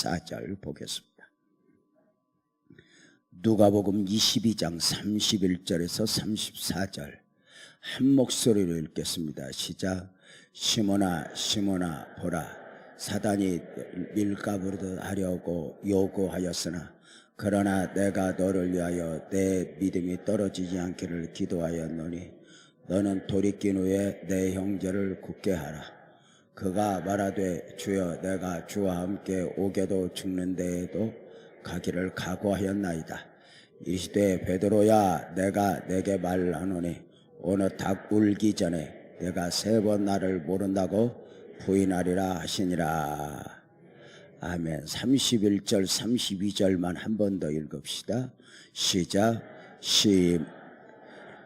34절 보겠습니다. 누가복음 22장 31절에서 34절 한 목소리로 읽겠습니다. 시작. 시몬아 시몬아 보라, 사단이 밀가부르듯 하려고 요구하였으나 그러나 내가 너를 위하여 내 믿음이 떨어지지 않기를 기도하였노니 너는 돌이킨 후에 내 형제를 굳게 하라. 그가 말하되 주여 내가 주와 함께 오게도 죽는 데에도 가기를 각오하였나이다. 이르시되 베드로야 내가 내게 말하노니 오늘 닭 울기 전에 내가 3번 나를 모른다고 부인하리라 하시니라. 아멘. 31절 32절만 한 번 더 읽읍시다. 시작.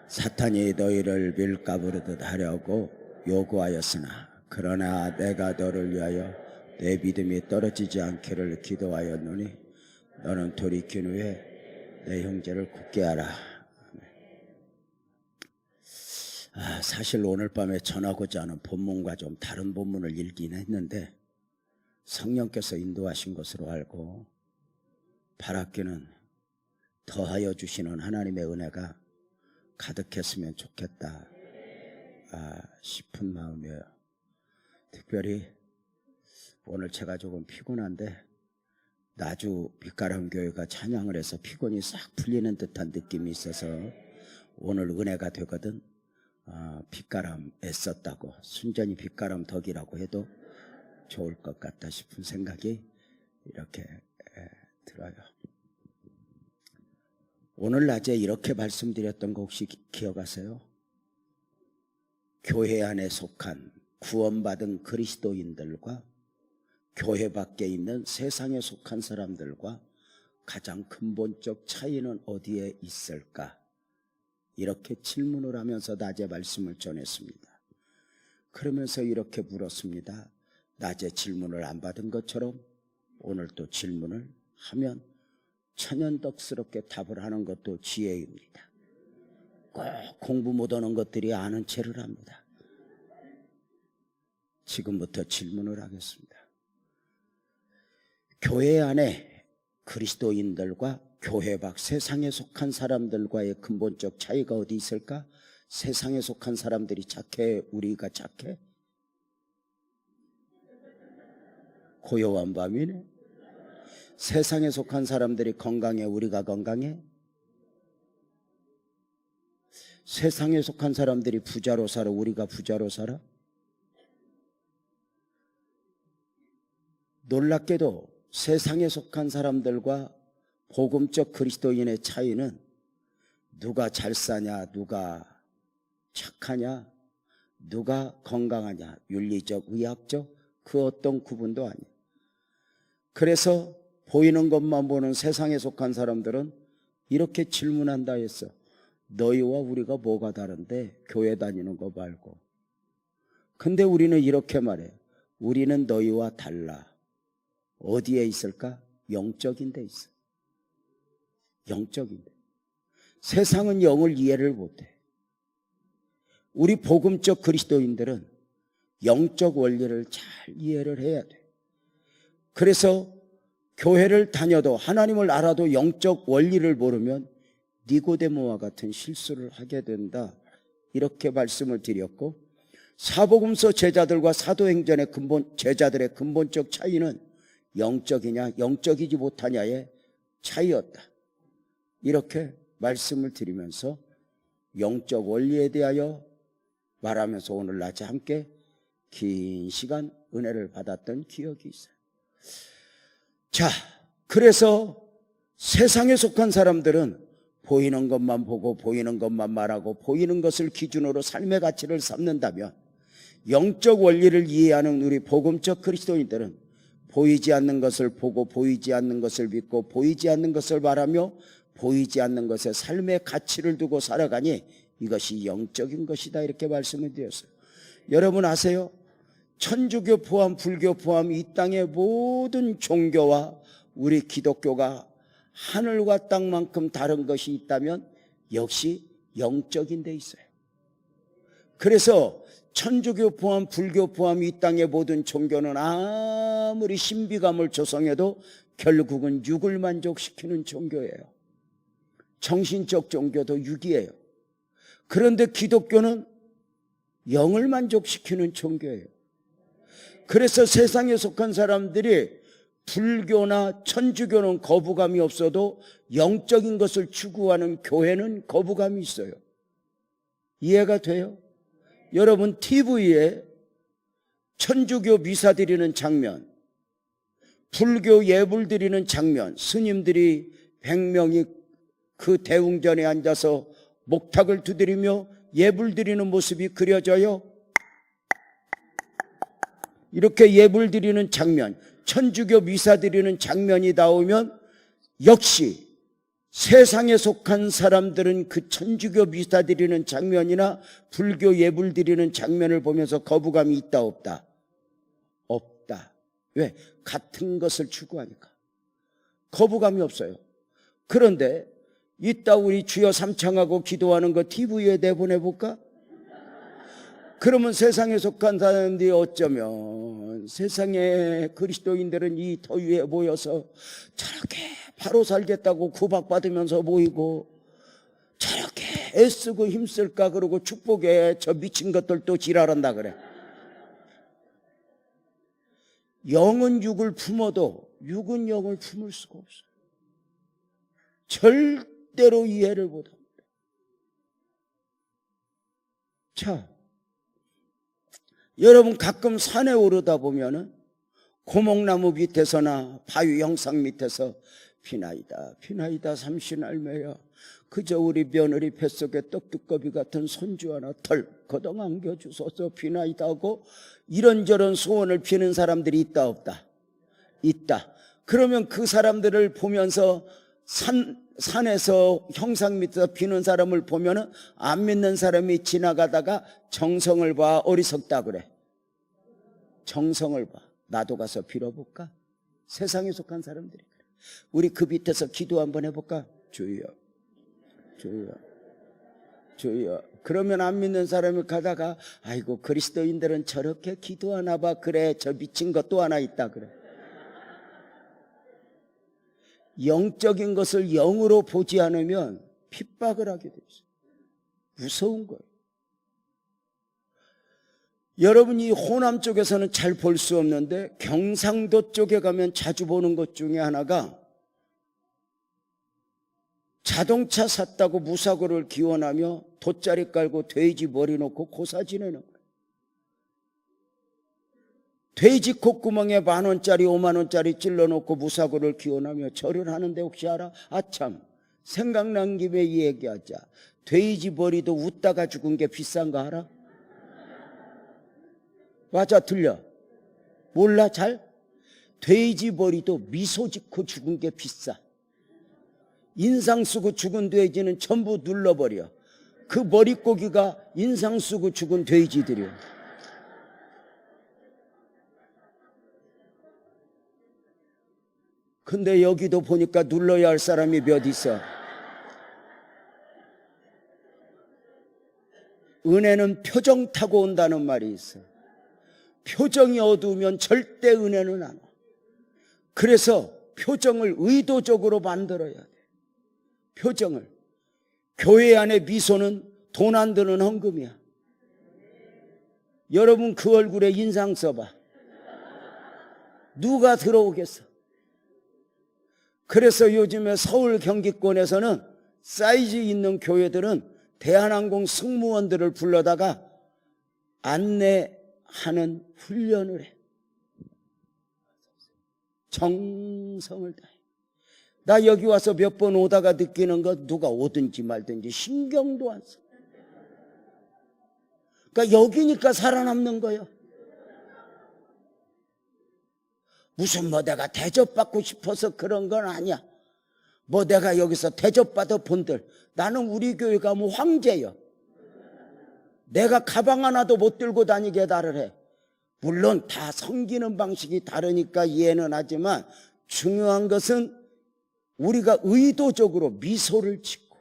사탄이 너희를 밀가부르듯 하려고 요구하였으나 그러나 내가 너를 위하여 내 믿음이 떨어지지 않기를 기도하였노니 너는 돌이킨 후에 내 형제를 굳게 하라. 사실 오늘 밤에 전하고자 하는 본문과 좀 다른 본문을 읽긴 했는데 성령께서 인도하신 것으로 알고 바랍기는 더하여 주시는 하나님의 은혜가 가득했으면 좋겠다 싶은 마음이에요. 특별히 오늘 제가 조금 피곤한데 나주 빛가람 교회가 찬양을 해서 피곤이 싹 풀리는 듯한 느낌이 있어서 오늘 은혜가 되거든. 빛가람 애썼다고 순전히 빛가람 덕이라고 해도 좋을 것 같다 싶은 생각이 이렇게 들어요. 오늘 낮에 이렇게 말씀드렸던 거 혹시 기억하세요? 교회 안에 속한 구원받은 그리스도인들과 교회 밖에 있는 세상에 속한 사람들과 가장 근본적 차이는 어디에 있을까? 이렇게 질문을 하면서 낮에 말씀을 전했습니다. 그러면서 이렇게 물었습니다. 낮에 질문을 안 받은 것처럼 오늘 또 질문을 하면 천연덕스럽게 답을 하는 것도 지혜입니다. 꼭 공부 못하는 것들이 아는 체를 합니다. 지금부터 질문을 하겠습니다. 교회 안에 그리스도인들과 교회 밖 세상에 속한 사람들과의 근본적 차이가 어디 있을까? 세상에 속한 사람들이 착해? 우리가 착해? 고요한 밤이네. 세상에 속한 사람들이 건강해? 우리가 건강해? 세상에 속한 사람들이 부자로 살아? 우리가 부자로 살아? 놀랍게도 세상에 속한 사람들과 복음적 그리스도인의 차이는 누가 잘 사냐, 누가 착하냐, 누가 건강하냐, 윤리적, 의학적 그 어떤 구분도 아니에요. 그래서 보이는 것만 보는 세상에 속한 사람들은 이렇게 질문한다 했어. 너희와 우리가 뭐가 다른데 교회 다니는 거 말고. 근데 우리는 이렇게 말해. 우리는 너희와 달라. 어디에 있을까? 영적인 데 있어. 영적인 데. 세상은 영을 이해를 못해. 우리 복음적 그리스도인들은 영적 원리를 잘 이해를 해야 돼. 그래서 교회를 다녀도 하나님을 알아도 영적 원리를 모르면 니고데모와 같은 실수를 하게 된다. 이렇게 말씀을 드렸고, 사복음서 제자들과 사도행전의 제자들의 근본적 차이는 영적이냐 영적이지 못하냐의 차이였다. 이렇게 말씀을 드리면서 영적 원리에 대하여 말하면서 오늘 낮에 함께 긴 시간 은혜를 받았던 기억이 있어요. 자, 그래서 세상에 속한 사람들은 보이는 것만 보고 보이는 것만 말하고 보이는 것을 기준으로 삶의 가치를 삼는다면, 영적 원리를 이해하는 우리 복음적 그리스도인들은 보이지 않는 것을 보고 보이지 않는 것을 믿고 보이지 않는 것을 말하며 보이지 않는 것에 삶의 가치를 두고 살아가니 이것이 영적인 것이다. 이렇게 말씀을 드렸어요. 여러분 아세요? 천주교 포함 불교 포함 이 땅의 모든 종교와 우리 기독교가 하늘과 땅만큼 다른 것이 있다면 역시 영적인 데 있어요. 그래서 천주교 포함 불교 포함 이 땅의 모든 종교는 아무리 신비감을 조성해도 결국은 육을 만족시키는 종교예요. 정신적 종교도 육이에요. 그런데 기독교는 영을 만족시키는 종교예요. 그래서 세상에 속한 사람들이 불교나 천주교는 거부감이 없어도 영적인 것을 추구하는 교회는 거부감이 있어요. 이해가 돼요? 여러분, TV에 천주교 미사 드리는 장면, 불교 예불 드리는 장면, 스님들이 100명이 그 대웅전에 앉아서 목탁을 두드리며 예불 드리는 모습이 그려져요. 이렇게 예불 드리는 장면, 천주교 미사 드리는 장면이 나오면 역시 세상에 속한 사람들은 그 천주교 미사 드리는 장면이나 불교 예불 드리는 장면을 보면서 거부감이 있다 없다? 없다. 왜? 같은 것을 추구하니까 거부감이 없어요. 그런데 이따 우리 주여 삼창하고 기도하는 거 TV에 내보내볼까? 그러면 세상에 속한 사람들이 어쩌면 세상에 그리스도인들은 이 더위에 모여서 저렇게 바로 살겠다고 구박받으면서 모이고 저렇게 애쓰고 힘쓸까 그러고 축복에 저 미친 것들도 지랄한다 그래. 영은 육을 품어도 육은 영을 품을 수가 없어요. 절대로 이해를 못합니다. 자, 여러분 가끔 산에 오르다 보면은 고목나무 밑에서나 바위 영상 밑에서 비나이다 삼신할매야 그저 우리 며느리 뱃속에 떡두꺼비 같은 손주 하나 덜커덩 안겨주소서 비나이다 하고 이런저런 소원을 비는 사람들이 있다 없다? 있다. 그러면 그 사람들을 보면서 산에서 형상 밑에서 비는 사람을 보면은 안 믿는 사람이 지나가다가 정성을 봐. 어리석다 그래. 정성을 봐. 나도 가서 빌어볼까? 세상에 속한 사람들이 그래. 우리 그 밑에서 기도 한번 해볼까? 주여 주여 주여. 그러면 안 믿는 사람이 가다가 아이고 그리스도인들은 저렇게 기도하나 봐. 그래 저 미친 것 또 하나 있다 그래. 영적인 것을 영으로 보지 않으면 핍박을 하게 돼 있어요. 무서운 거예요. 여러분이 호남 쪽에서는 잘 볼 수 없는데 경상도 쪽에 가면 자주 보는 것 중에 하나가 자동차 샀다고 무사고를 기원하며 돗자리 깔고 돼지 머리 놓고 고사 지내는 거예요. 돼지 콧구멍에 10,000원짜리 50,000원짜리 찔러놓고 무사고를 기원하며 절을 하는데 혹시 알아? 아참 생각난 김에 이 얘기하자. 돼지 머리도 웃다가 죽은 게 비싼 거 알아? 맞아 틀려? 몰라 잘? 돼지 머리도 미소 짓고 죽은 게 비싸. 인상 쓰고 죽은 돼지는 전부 눌러버려. 그 머릿고기가 인상 쓰고 죽은 돼지들이야. 근데 여기도 보니까 눌러야 할 사람이 몇 있어. 은혜는 표정 타고 온다는 말이 있어. 표정이 어두우면 절대 은혜는 안 와. 그래서 표정을 의도적으로 만들어야 돼. 표정을. 교회 안에 미소는 돈 안 드는 헌금이야. 여러분 그 얼굴에 인상 써봐. 누가 들어오겠어? 그래서 요즘에 서울 경기권에서는 사이즈 있는 교회들은 대한항공 승무원들을 불러다가 안내하는 훈련을 해. 정성을 다해. 나 여기 와서 몇 번 오다가 느끼는 거 누가 오든지 말든지 신경도 안 써. 그러니까 여기니까 살아남는 거예요. 무슨 뭐 내가 대접받고 싶어서 그런 건 아니야. 뭐 내가 여기서 대접받아 본들 나는 우리 교회 가면 황제요. 내가 가방 하나도 못 들고 다니게 나를 해. 물론 다 섬기는 방식이 다르니까 이해는 하지만 중요한 것은 우리가 의도적으로 미소를 짓고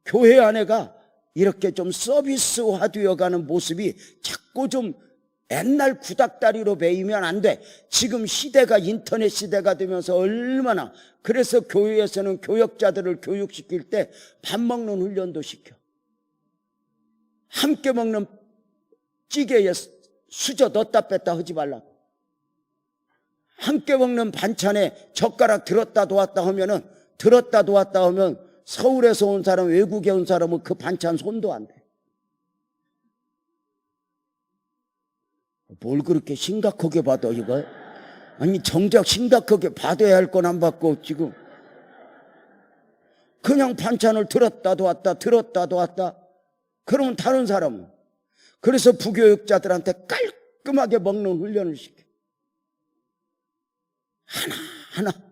교회 안에가 이렇게 좀 서비스화되어 가는 모습이 자꾸 좀 옛날 구닥다리로 베이면 안 돼. 지금 시대가 인터넷 시대가 되면서 얼마나, 그래서 교회에서는 교역자들을 교육시킬 때 밥 먹는 훈련도 시켜. 함께 먹는 찌개에 수저 넣었다 뺐다 하지 말라고. 함께 먹는 반찬에 젓가락 들었다 놓았다 하면은, 들었다 놓았다 하면 서울에서 온 사람, 외국에 온 사람은 그 반찬 손도 안 돼. 뭘 그렇게 심각하게 받아 이거? 아니 정작 심각하게 받아야 할 건 안 받고 지금 그냥 반찬을 들었다 놓았다 들었다 놓았다. 그러면 다른 사람은, 그래서 부교육자들한테 깔끔하게 먹는 훈련을 시켜. 하나하나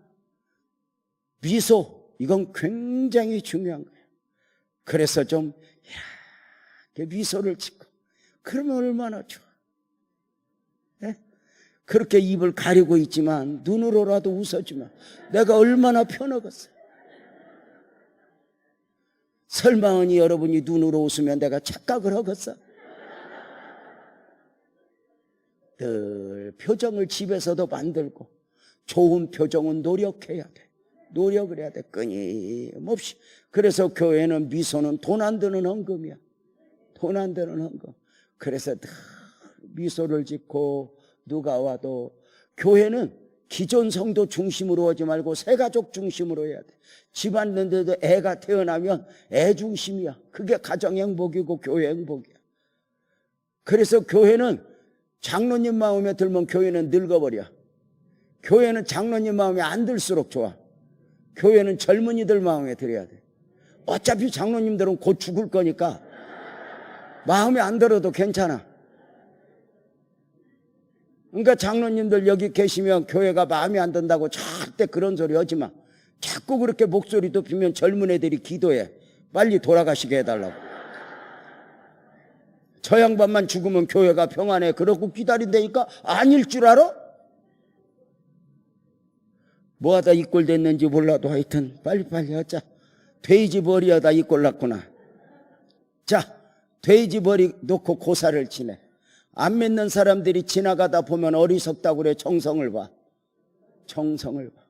미소, 이건 굉장히 중요한 거예요. 그래서 좀 이렇게 미소를 짓고 그러면 얼마나 좋아. 네? 그렇게 입을 가리고 있지만 눈으로라도 웃어주면 내가 얼마나 편하겠어요. 설마하니 여러분이 눈으로 웃으면 내가 착각을 하겠어? 늘 표정을 집에서도 만들고, 좋은 표정은 노력해야 돼. 노력을 해야 돼. 끊임없이. 그래서 교회는 미소는 돈 안 드는 헌금이야. 돈 안 드는 헌금. 그래서 늘 미소를 짓고, 누가 와도, 교회는 기존 성도 중심으로 하지 말고 새가족 중심으로 해야 돼. 집안 있는데도 애가 태어나면 애 중심이야. 그게 가정 행복이고 교회 행복이야. 그래서 교회는 장로님 마음에 들면 교회는 늙어버려. 교회는 장로님 마음에 안 들수록 좋아. 교회는 젊은이들 마음에 들어야 돼. 어차피 장로님들은 곧 죽을 거니까 마음에 안 들어도 괜찮아. 그러니까 장로님들 여기 계시면 교회가 마음에 안 든다고 절대 그런 소리 하지 마. 자꾸 그렇게 목소리 높이면 젊은 애들이 기도해. 빨리 돌아가시게 해달라고. 저 양반만 죽으면 교회가 평안해. 그러고 기다린다니까 아닐 줄 알아? 뭐 하다 이 꼴 됐는지 몰라도 하여튼 빨리빨리 하자. 돼지 머리 하다 이 꼴 났구나. 자, 돼지 머리 놓고 고사를 치네. 안 믿는 사람들이 지나가다 보면 어리석다고 그래. 정성을 봐. 정성을 봐.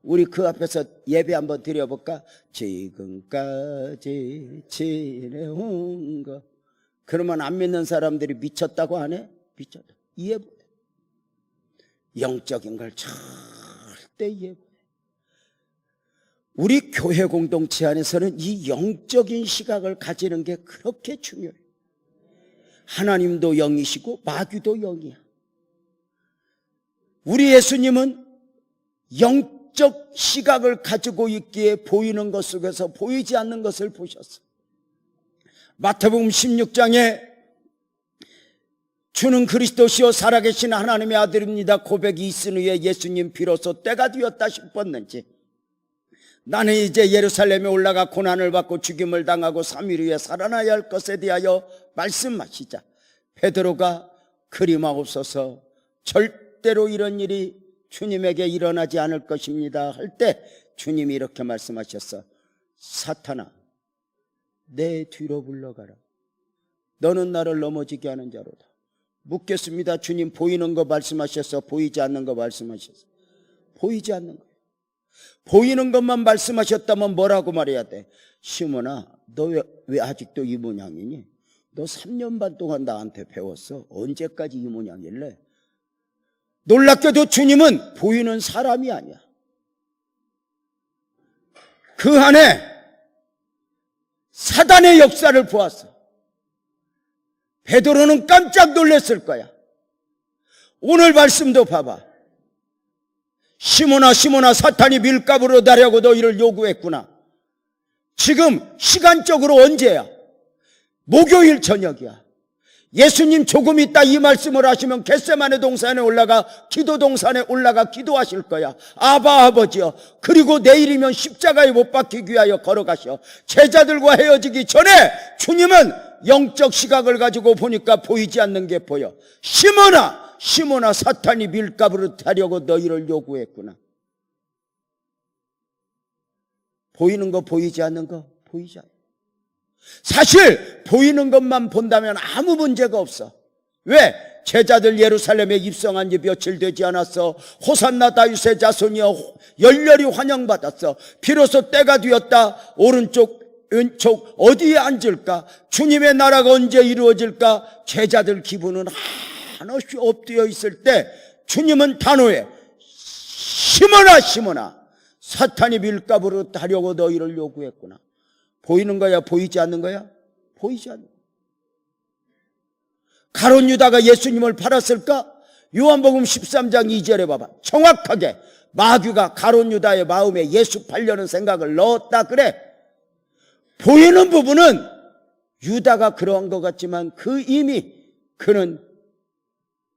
우리 그 앞에서 예배 한번 드려볼까? 지금까지 지내온 거. 그러면 안 믿는 사람들이 미쳤다고 안 해? 미쳤다. 이해 못해. 영적인 걸 절대 이해 못해. 우리 교회 공동체 안에서는 이 영적인 시각을 가지는 게 그렇게 중요해요. 하나님도 영이시고 마귀도 영이야. 우리 예수님은 영적 시각을 가지고 있기에 보이는 것 속에서 보이지 않는 것을 보셨어. 마태복음 16장에 주는 그리스도시요 살아계신 하나님의 아들입니다 고백이 있은 후에 예수님 비로소 때가 되었다 싶었는지, 나는 이제 예루살렘에 올라가 고난을 받고 죽임을 당하고 3일 후에 살아나야 할 것에 대하여 말씀하시자 베드로가 그리마옵소서, 절대로 이런 일이 주님에게 일어나지 않을 것입니다 할 때 주님이 이렇게 말씀하셨어. 사탄아, 내 뒤로 물러가라. 너는 나를 넘어지게 하는 자로다. 묻겠습니다. 주님 보이는 거 말씀하셨어? 보이지 않는 거 말씀하셨어? 보이지 않는 거예요. 보이는 것만 말씀하셨다면 뭐라고 말해야 돼? 시몬아, 너 왜 아직도 이 모양이니? 너 3년 반 동안 나한테 배웠어. 언제까지 이 모양일래? 놀랍게도 주님은 보이는 사람이 아니야. 그 안에 사단의 역사를 보았어. 베드로는 깜짝 놀랐을 거야. 오늘 말씀도 봐봐. 시몬아 시몬아, 사탄이 밀가부로 나려고 너희를 요구했구나. 지금 시간적으로 언제야? 목요일 저녁이야. 예수님 조금 있다 이 말씀을 하시면 겟세마네 동산에 올라가 기도 동산에 올라가 기도하실 거야. 아바 아버지여, 그리고 내일이면 십자가에 못 박히기 위하여 걸어가셔. 제자들과 헤어지기 전에 주님은 영적 시각을 가지고 보니까 보이지 않는 게 보여. 시몬아 시몬아, 사탄이 밀가부를 타려고 너희를 요구했구나. 보이는 거 보이지 않는 거 보이지 않아. 사실 보이는 것만 본다면 아무 문제가 없어. 왜? 제자들 예루살렘에 입성한 지 며칠 되지 않았어. 호산나 다윗의 자손이여 열렬히 환영받았어. 비로소 때가 되었다. 오른쪽 왼쪽 어디에 앉을까? 주님의 나라가 언제 이루어질까? 제자들 기분은 한없이 엎드려 있을 때 주님은 단호해. 시몬아 사탄이 밀가부로 하려고 너희를 요구했구나. 보이는 거야? 보이지 않는 거야? 보이지 않는 거야. 가룟 유다가 예수님을 팔았을까? 요한복음 13장 2절에 봐봐. 정확하게 마귀가 가룟 유다의 마음에 예수 팔려는 생각을 넣었다 그래. 보이는 부분은 유다가 그러한 것 같지만 이미 그는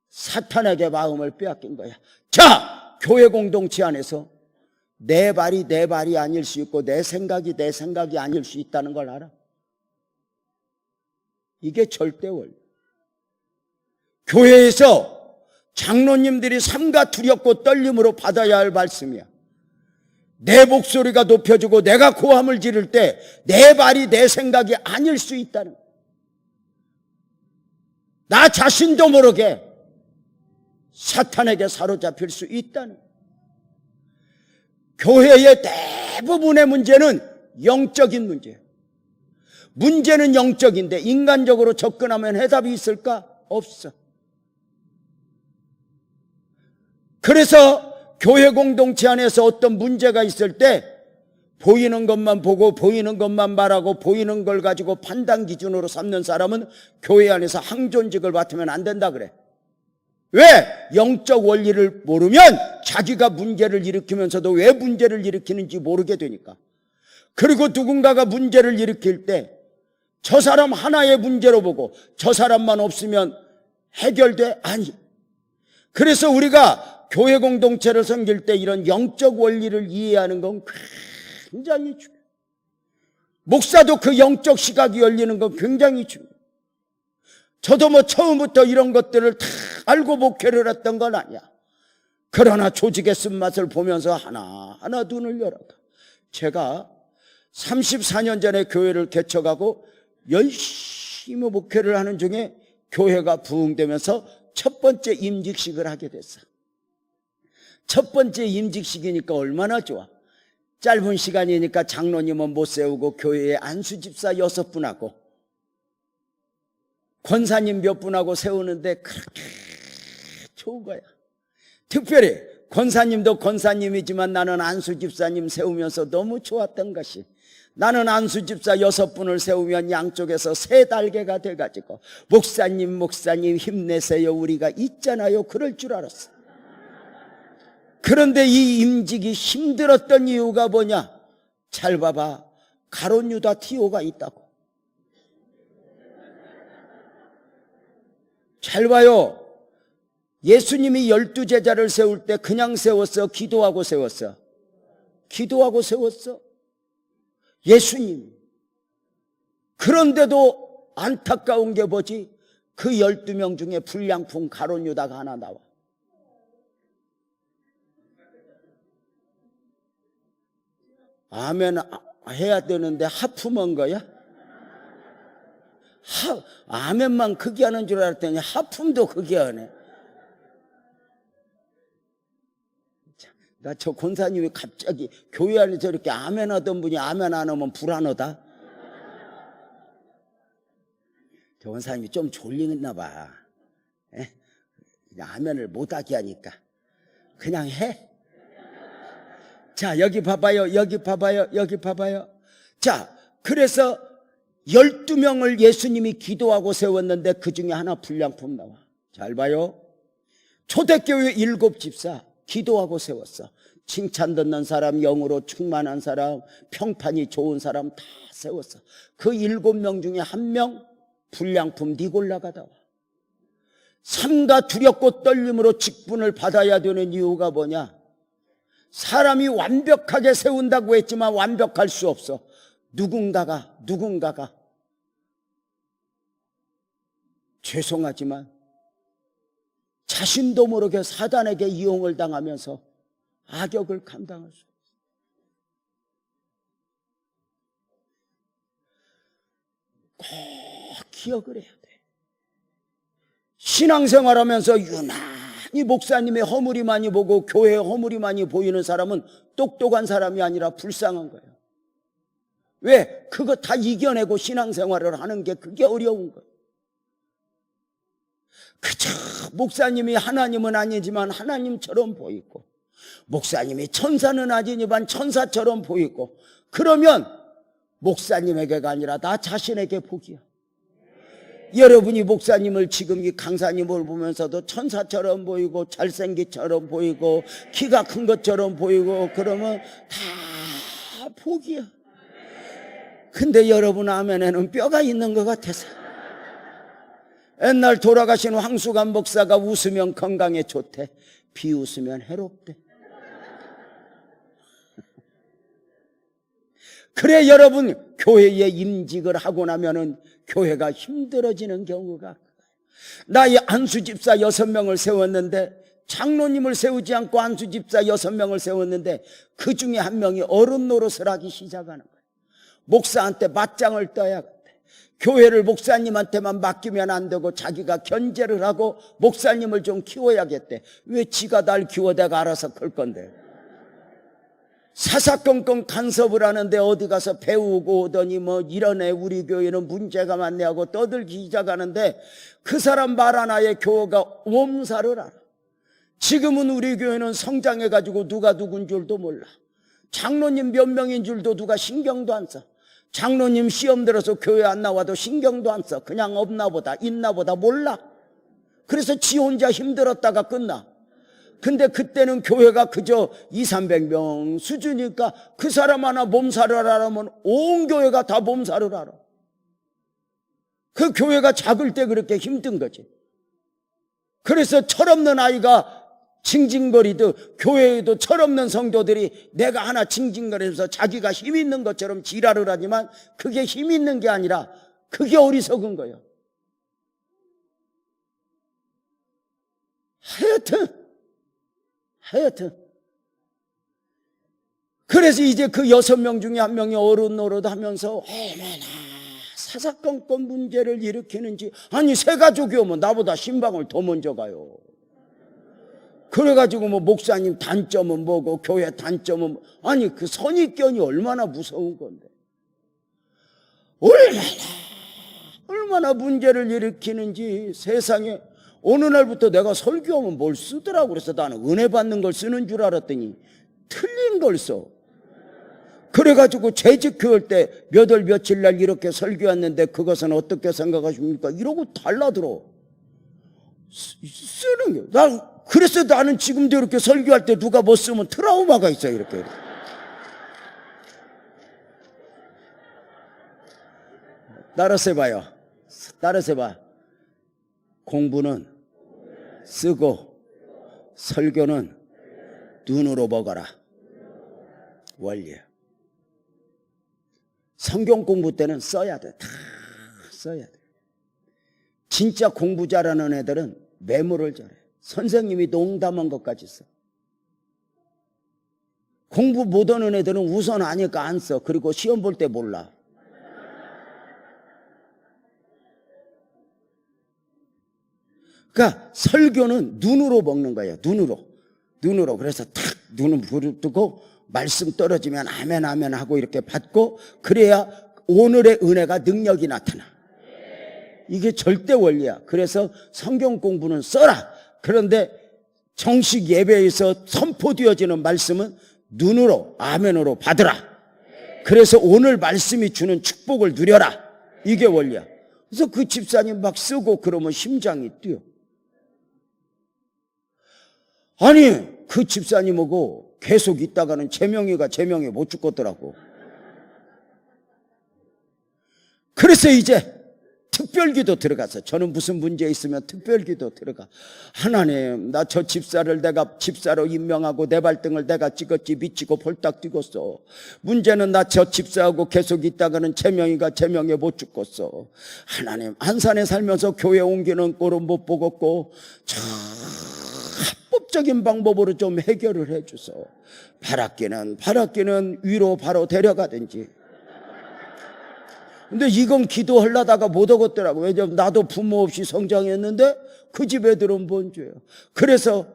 사탄에게 마음을 빼앗긴 거야. 자, 교회 공동체 안에서 내 발이 내 발이 아닐 수 있고 내 생각이 내 생각이 아닐 수 있다는 걸 알아? 이게 절대 원리. 교회에서 장로님들이 삼가 두렵고 떨림으로 받아야 할 말씀이야. 내 목소리가 높여지고 내가 고함을 지를 때 내 발이 내 생각이 아닐 수 있다는 거야. 나 자신도 모르게 사탄에게 사로잡힐 수 있다는 거야. 교회의 대부분의 문제는 영적인 문제예요. 문제는 영적인데 인간적으로 접근하면 해답이 있을까? 없어. 그래서 교회 공동체 안에서 어떤 문제가 있을 때 보이는 것만 보고 보이는 것만 말하고 보이는 걸 가지고 판단 기준으로 삼는 사람은 교회 안에서 항존직을 맡으면 안 된다 그래. 왜? 영적 원리를 모르면 자기가 문제를 일으키면서도 왜 문제를 일으키는지 모르게 되니까. 그리고 누군가가 문제를 일으킬 때 저 사람 하나의 문제로 보고 저 사람만 없으면 해결돼? 아니. 그래서 우리가 교회 공동체를 섬길 때 이런 영적 원리를 이해하는 건 굉장히 중요해요. 목사도 그 영적 시각이 열리는 건 굉장히 중요해요. 저도 처음부터 이런 것들을 다 알고 목회를 했던 건 아니야. 그러나 조직의 쓴맛을 보면서 하나하나 눈을 열었다. 제가 34년 전에 교회를 개척하고 열심히 목회를 하는 중에 교회가 부흥되면서 첫 번째 임직식을 하게 됐어. 첫 번째 임직식이니까 얼마나 좋아. 짧은 시간이니까 장로님은 못 세우고 교회에 안수집사 6분하고 권사님 몇 분하고 세우는데 그렇게 좋은 거야. 특별히 권사님도 권사님이지만 나는 안수집사님 세우면서 너무 좋았던 것이, 나는 안수집사 6분을 세우면 양쪽에서 새 달개가 돼가지고 목사님 힘내세요 우리가 있잖아요 그럴 줄 알았어. 그런데 이 임직이 힘들었던 이유가 뭐냐? 잘 봐봐. 가룟 유다 티오가 있다고. 잘 봐요. 예수님이 12제자를 세울 때 그냥 세웠어? 기도하고 세웠어? 기도하고 세웠어. 예수님. 그런데도 안타까운 게 뭐지? 그 12명 중에 불량품 가룟 유다가 하나 나와. 아멘 해야 되는데 하품한 거야? 아멘만 크게 하는 줄 알았더니 하품도 크게 하네. 나 저 권사님이 갑자기 교회 안에 저렇게 아멘 하던 분이 아멘 안 하면 불안하다. 저 권사님이 좀 졸리겠나 봐. 아멘을 못하게 하니까 그냥 해. 자, 여기 봐봐요. 여기 봐봐요. 여기 봐봐요. 자, 그래서 12명을 예수님이 기도하고 세웠는데 그 중에 하나 불량품 나와. 잘 봐요. 초대교회 7집사 기도하고 세웠어. 칭찬 듣는 사람, 영으로 충만한 사람, 평판이 좋은 사람 다 세웠어. 그 7명 중에 1명 불량품 니골라가 나와. 삼가 두렵고 떨림으로 직분을 받아야 되는 이유가 뭐냐? 사람이 완벽하게 세운다고 했지만 완벽할 수 없어. 누군가가 죄송하지만 자신도 모르게 사단에게 이용을 당하면서 악역을 감당할 수 없어. 꼭 기억을 해야 돼. 신앙생활하면서 유난히 목사님의 허물이 많이 보고 교회의 허물이 많이 보이는 사람은 똑똑한 사람이 아니라 불쌍한 거예요. 왜? 그거 다 이겨내고 신앙생활을 하는 게 그게 어려운 거예요. 그저 목사님이 하나님은 아니지만 하나님처럼 보이고, 목사님이 천사는 아니지만 천사처럼 보이고, 그러면 목사님에게가 아니라 나 자신에게 복이야. 여러분이 목사님을 지금 이 강사님을 보면서도 천사처럼 보이고 잘생기처럼 보이고 키가 큰 것처럼 보이고 그러면 다 복이야. 근데 여러분 안면에는 뼈가 있는 것 같아서. 옛날 돌아가신 황수관 목사가 웃으면 건강에 좋대, 비웃으면 해롭대. 그래 여러분, 교회에 임직을 하고 나면은 교회가 힘들어지는 경우가, 나의 안수 집사 6명을 세웠는데, 장로님을 세우지 않고 안수 집사 6명을 세웠는데 그 중에 한 명이 어른 노릇을 하기 시작하는 거예요. 목사한테 맞짱을 떠야 돼. 교회를 목사님한테만 맡기면 안 되고 자기가 견제를 하고 목사님을 좀 키워야겠대. 왜 지가 날 키워 내가 알아서 클 건데. 사사건건 간섭을 하는데 어디 가서 배우고 오더니 뭐 이러네, 우리 교회는 문제가 많네 하고 떠들기 시작하는데 그 사람 말 하나에 교회가 몸살을 알아. 지금은 우리 교회는 성장해가지고 누가 누군 줄도 몰라. 장로님 몇 명인 줄도 누가 신경도 안 써. 장로님 시험 들어서 교회 안 나와도 신경도 안 써. 그냥 없나 보다 있나 보다 몰라. 그래서 지 혼자 힘들었다가 끝나. 근데 그때는 교회가 그저 200~300명 수준이니까 그 사람 하나 몸살을 하라면 온 교회가 다 몸살을 알아. 그 교회가 작을 때 그렇게 힘든 거지. 그래서 철없는 아이가 징징거리듯 교회에도 철없는 성도들이 내가 하나 징징거리면서 자기가 힘 있는 것처럼 지랄을 하지만 그게 힘 있는 게 아니라 그게 어리석은 거예요. 하여튼 그래서 이제 그 6명 중에 한 명이 어른 노릇 하면서 얼마나 사사건건 문제를 일으키는지. 아니 새 가족이 오면 나보다 신방을 더 먼저 가요. 그래가지고 뭐 목사님 단점은 뭐고 교회 단점은 아니 그 선입견이 얼마나 무서운 건데. 얼마나 문제를 일으키는지. 세상에 어느 날부터 내가 설교하면 뭘 쓰더라고. 그래서 나는 은혜 받는 걸 쓰는 줄 알았더니 틀린 걸 써. 그래가지고 재직교회 때 몇 월 며칠 날 이렇게 설교했는데 그것은 어떻게 생각하십니까? 이러고 달라들어. 쓰는 게. 그래서 나는 지금도 이렇게 설교할 때 누가 뭐 쓰면 트라우마가 있어요. 이렇게. 따라서 해봐요. 따라서 해봐. 공부는 쓰고 설교는 눈으로 먹어라. 원리야. 성경 공부 때는 써야 돼. 다 써야 돼. 진짜 공부 잘하는 애들은 메모를 잘해. 선생님이 농담한 것까지 써. 공부 못하는 애들은 우선 아니까 안 써. 그리고 시험 볼 때 몰라. 그러니까 설교는 눈으로 먹는 거예요. 눈으로. 그래서 탁 눈을 부릅뜨고 말씀 떨어지면 아멘 아멘 하고 이렇게 받고, 그래야 오늘의 은혜가 능력이 나타나. 이게 절대 원리야. 그래서 성경 공부는 써라. 그런데 정식 예배에서 선포되어지는 말씀은 눈으로 아멘으로 받으라. 그래서 오늘 말씀이 주는 축복을 누려라. 이게 원리야. 그래서 그 집사님 막 쓰고 그러면 심장이 뛰어. 아니 그 집사님하고 계속 있다가는 제명이가 제명에 못 죽겠더라고. 그래서 이제 특별기도 들어가서, 저는 무슨 문제 있으면 특별기도 들어가. 하나님, 나 저 집사를 내가 집사로 임명하고 내 발등을 내가 찍었지 미치고 폴딱 뛰겠어. 문제는 나 저 집사하고 계속 있다가는 제명이가 제명에 못 죽겠어. 하나님, 한산에 살면서 교회 옮기는 꼴은 못 보겠고 저 합법적인 방법으로 좀 해결을 해주소. 바랄기는 위로 바로 데려가든지. 근데 이건 기도하려다가 못 얻었더라고. 왜냐면 나도 부모 없이 성장했는데 그 집 애들은 뭔 죄야. 그래서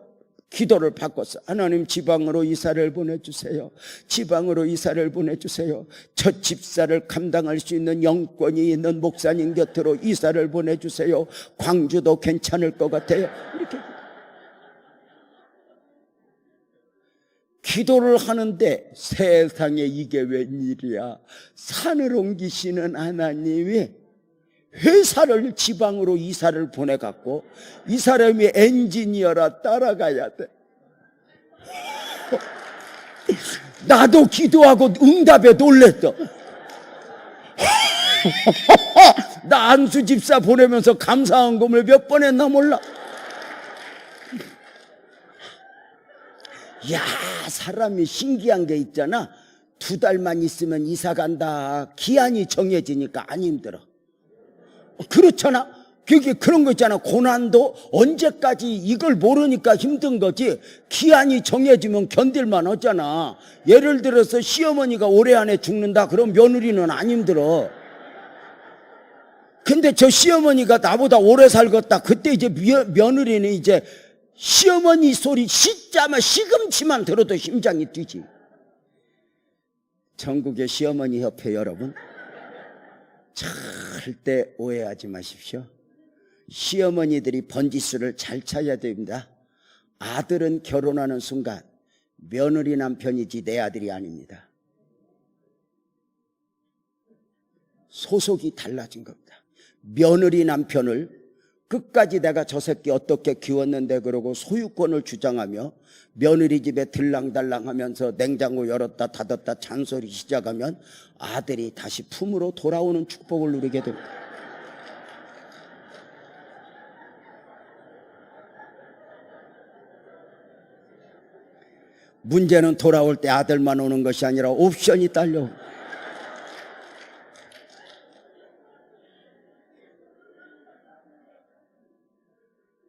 기도를 바꿨어. 하나님, 지방으로 이사를 보내주세요. 지방으로 이사를 보내주세요. 저 집사를 감당할 수 있는 영권이 있는 목사님 곁으로 이사를 보내주세요. 광주도 괜찮을 것 같아요. 이렇게 기도를 하는데 세상에 이게 웬일이야. 산을 옮기시는 하나님이 회사를 지방으로 이사를 보내갖고 이 사람이 엔지니어라 따라가야 돼. 나도 기도하고 응답에 놀랬어. 나 안수 집사 보내면서 감사한 금을 몇 번 했나 몰라. 야, 사람이 신기한 게 있잖아. 2달만 있으면 이사 간다. 기한이 정해지니까 안 힘들어. 그렇잖아. 그게 그런 거 있잖아. 고난도 언제까지 이걸 모르니까 힘든 거지. 기한이 정해지면 견딜만 하잖아. 예를 들어서 시어머니가 올해 안에 죽는다. 그럼 며느리는 안 힘들어. 근데 저 시어머니가 나보다 오래 살겠다. 그때 이제 며느리는 이제 시어머니 소리 시금치만 들어도 심장이 뛰지. 전국의 시어머니 협회 여러분, 절대 오해하지 마십시오. 시어머니들이 번지수를 잘 찾아야 됩니다. 아들은 결혼하는 순간 며느리 남편이지 내 아들이 아닙니다. 소속이 달라진 겁니다. 며느리 남편을 끝까지 내가 저 새끼 어떻게 키웠는데 그러고 소유권을 주장하며 며느리 집에 들랑달랑하면서 냉장고 열었다 닫았다 잔소리 시작하면 아들이 다시 품으로 돌아오는 축복을 누리게 됩니다. 문제는 돌아올 때 아들만 오는 것이 아니라 옵션이 딸려옵니다.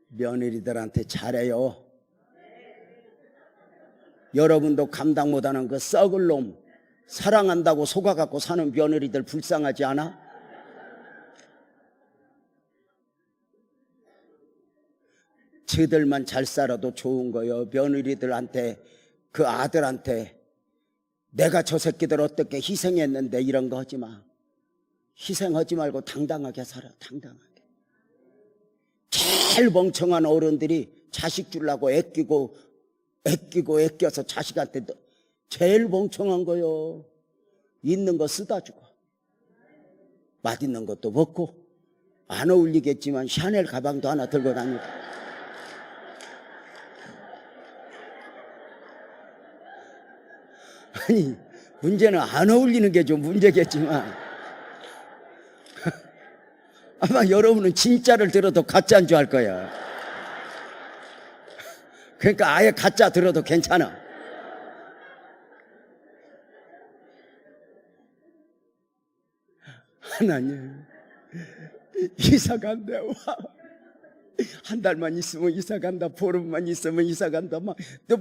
며느리들한테 잘해요. 여러분도 감당 못하는 그 썩을 놈, 사랑한다고 속아갖고 사는 며느리들 불쌍하지 않아? 저들만 잘 살아도 좋은 거요. 며느리들한테, 그 아들한테 내가 저 새끼들 어떻게 희생했는데 이런 거 하지 마. 희생하지 말고 당당하게 살아. 당당하게. 제일 멍청한 어른들이 자식 주려고 애껴서 자식한테 제일 멍청한 거요. 있는 거 쓰다 주고 맛있는 것도 먹고 안 어울리겠지만 샤넬 가방도 하나 들고 다니고. 아니, 문제는 안 어울리는 게 좀 문제겠지만 아마 여러분은 진짜를 들어도 가짜인 줄 알 거야. 그러니까 아예 가짜 들어도 괜찮아. 하나님, 이사 간대. 와. 한 달만 있으면 이사 간다. 보름만 있으면 이사 간다. 막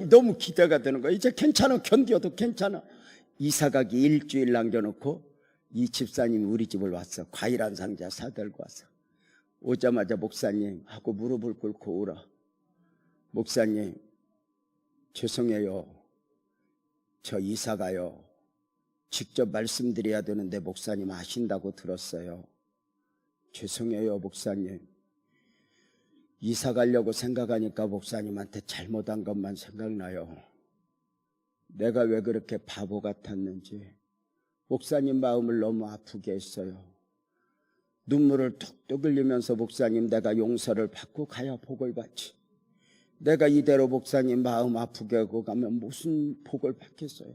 너무 기대가 되는 거야. 이제 괜찮아. 견뎌도 괜찮아. 이사 가기 일주일 남겨놓고 이 집사님이 우리 집을 왔어. 과일 한 상자 사들고 왔어. 오자마자 목사님 하고 무릎을 꿇고 울어. 목사님, 죄송해요. 저 이사 가요. 직접 말씀드려야 되는데 목사님 하신다고 들었어요. 죄송해요, 목사님. 이사 가려고 생각하니까 목사님한테 잘못한 것만 생각나요. 내가 왜 그렇게 바보 같았는지. 목사님 마음을 너무 아프게 했어요. 눈물을 툭툭 흘리면서 목사님, 내가 용서를 받고 가야 복을 받지. 내가 이대로 목사님 마음 아프게 하고 가면 무슨 복을 받겠어요.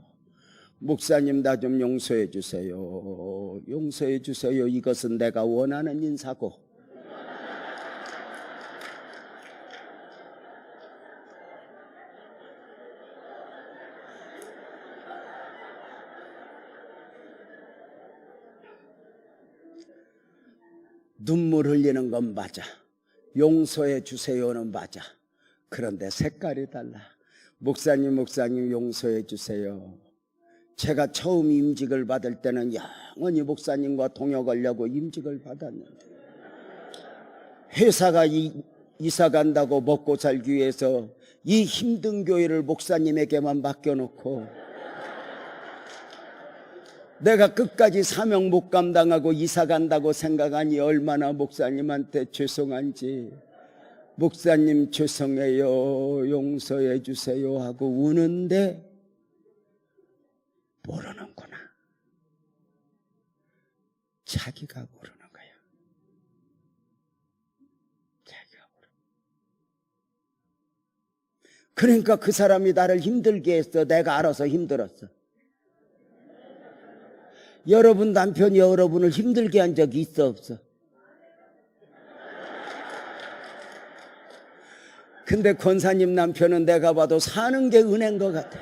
목사님, 나 좀 용서해 주세요. 용서해 주세요. 이것은 내가 원하는 인사고. 눈물 흘리는 건 맞아. 용서해 주세요는 맞아. 그런데 색깔이 달라. 목사님, 목사님 용서해 주세요. 제가 처음 임직을 받을 때는 영원히 목사님과 동역하려고 임직을 받았는데, 회사가 이사 간다고 먹고 살기 위해서 이 힘든 교회를 목사님에게만 맡겨놓고 내가 끝까지 사명 못 감당하고 이사 간다고 생각하니 얼마나 목사님한테 죄송한지, 목사님 죄송해요, 용서해 주세요 하고 우는데 모르는구나. 자기가 모르는 거야. 자기가 모르는. 그러니까 그 사람이 나를 힘들게 했어. 내가 알아서 힘들었어. 여러분 남편이 여러분을 힘들게 한 적이 있어 없어? 근데 권사님 남편은 내가 봐도 사는 게 은혜인 것 같아.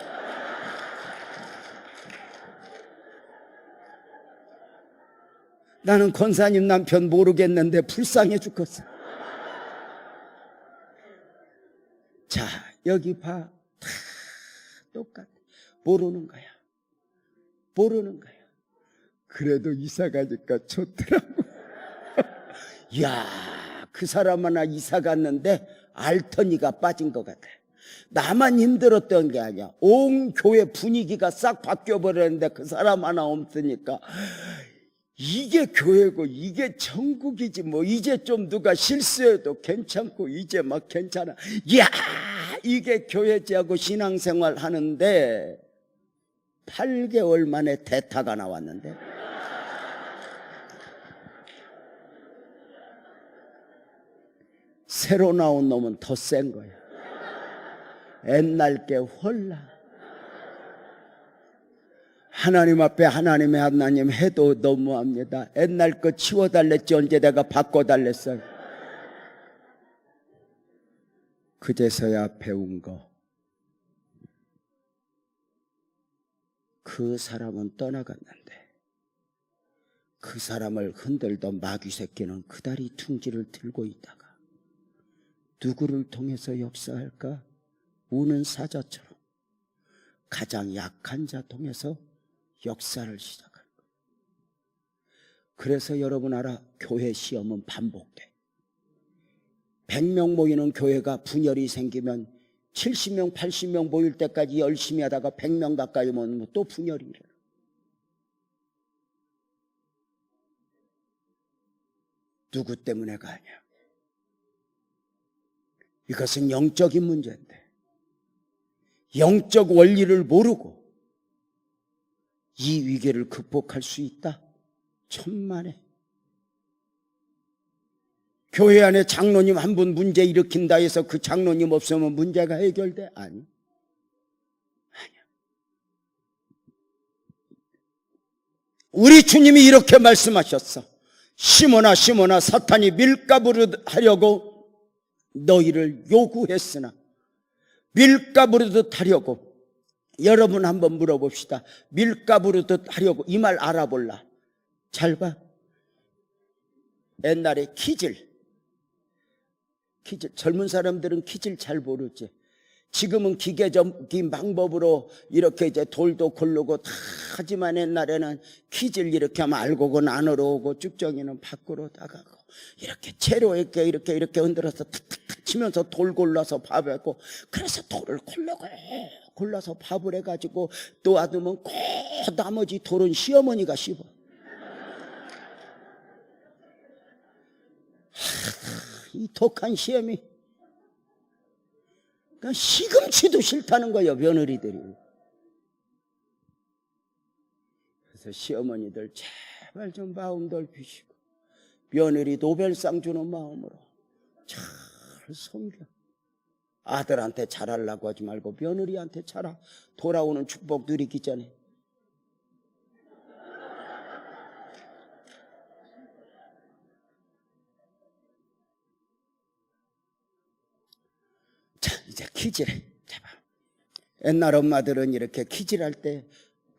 나는 권사님 남편 모르겠는데 불쌍해 죽겠어. 자, 여기 봐. 다 똑같아. 모르는 거야. 모르는 거야. 그래도 이사 가니까 좋더라고. 이야, 그 사람 하나 이사 갔는데 알터니가 빠진 것 같아. 나만 힘들었던 게 아니야. 온 교회 분위기가 싹 바뀌어버렸는데 그 사람 하나 없으니까 이게 교회고 이게 천국이지 뭐. 이제 좀 누가 실수해도 괜찮고 이제 막 괜찮아. 이야, 이게 교회지 하고 신앙생활 하는데 8개월 만에 대타가 나왔는데, 새로 나온 놈은 더 센 거야. 옛날 게 홀라. 하나님 앞에 하나님 해도 너무합니다. 옛날 거 치워달랬지 언제 내가 바꿔달랬어요. 그제서야 배운 거. 그 사람은 떠나갔는데 그 사람을 흔들던 마귀 새끼는 그다리 둥지를 들고 있다가 누구를 통해서 역사할까? 우는 사자처럼 가장 약한 자 통해서 역사를 시작할 거예요. 그래서 여러분 알아, 교회 시험은 반복돼. 100명 모이는 교회가 분열이 생기면 70명 80명 모일 때까지 열심히 하다가 100명 가까이 모이면 또 분열이 일어나. 누구 때문에가 아니야. 이것은 영적인 문제인데 영적 원리를 모르고 이 위기를 극복할 수 있다? 천만에. 교회 안에 장로님 한 분 문제 일으킨다 해서 그 장로님 없으면 문제가 해결돼? 아니야. 우리 주님이 이렇게 말씀하셨어. 시몬아 시몬아, 사탄이 밀가부르듯 하려고 너희를 요구했으나, 밀가부르듯 하려고. 여러분 한번 물어봅시다. 밀가부르듯 하려고, 이 말 알아볼라. 잘 봐. 옛날에 키질, 젊은 사람들은 키질 잘 모르지. 지금은 기계적인 방법으로 이렇게 이제 돌도 고르고 다 하지만 옛날에는 키질 이렇게 하면 알곡은 안으로 오고 쭉정이는 밖으로 나가고, 이렇게 채로 이렇게 흔들어서 탁탁탁 치면서 돌 골라서 밥했고, 그래서 돌을 골라서 밥을 해가지고 놓아두면 꼭 나머지 돌은 시어머니가 씹어. 이 독한 시험이, 그러니까 시금치도 싫다는 거예요, 며느리들이. 그래서 시어머니들 제발 좀 마음 넓히시고 며느리 노벨상 주는 마음으로 잘 섬겨. 아들한테 잘하려고 하지 말고 며느리한테 잘하. 돌아오는 축복 누리기 전에. 자, 이제 키질해. 옛날 엄마들은 이렇게 키질할 때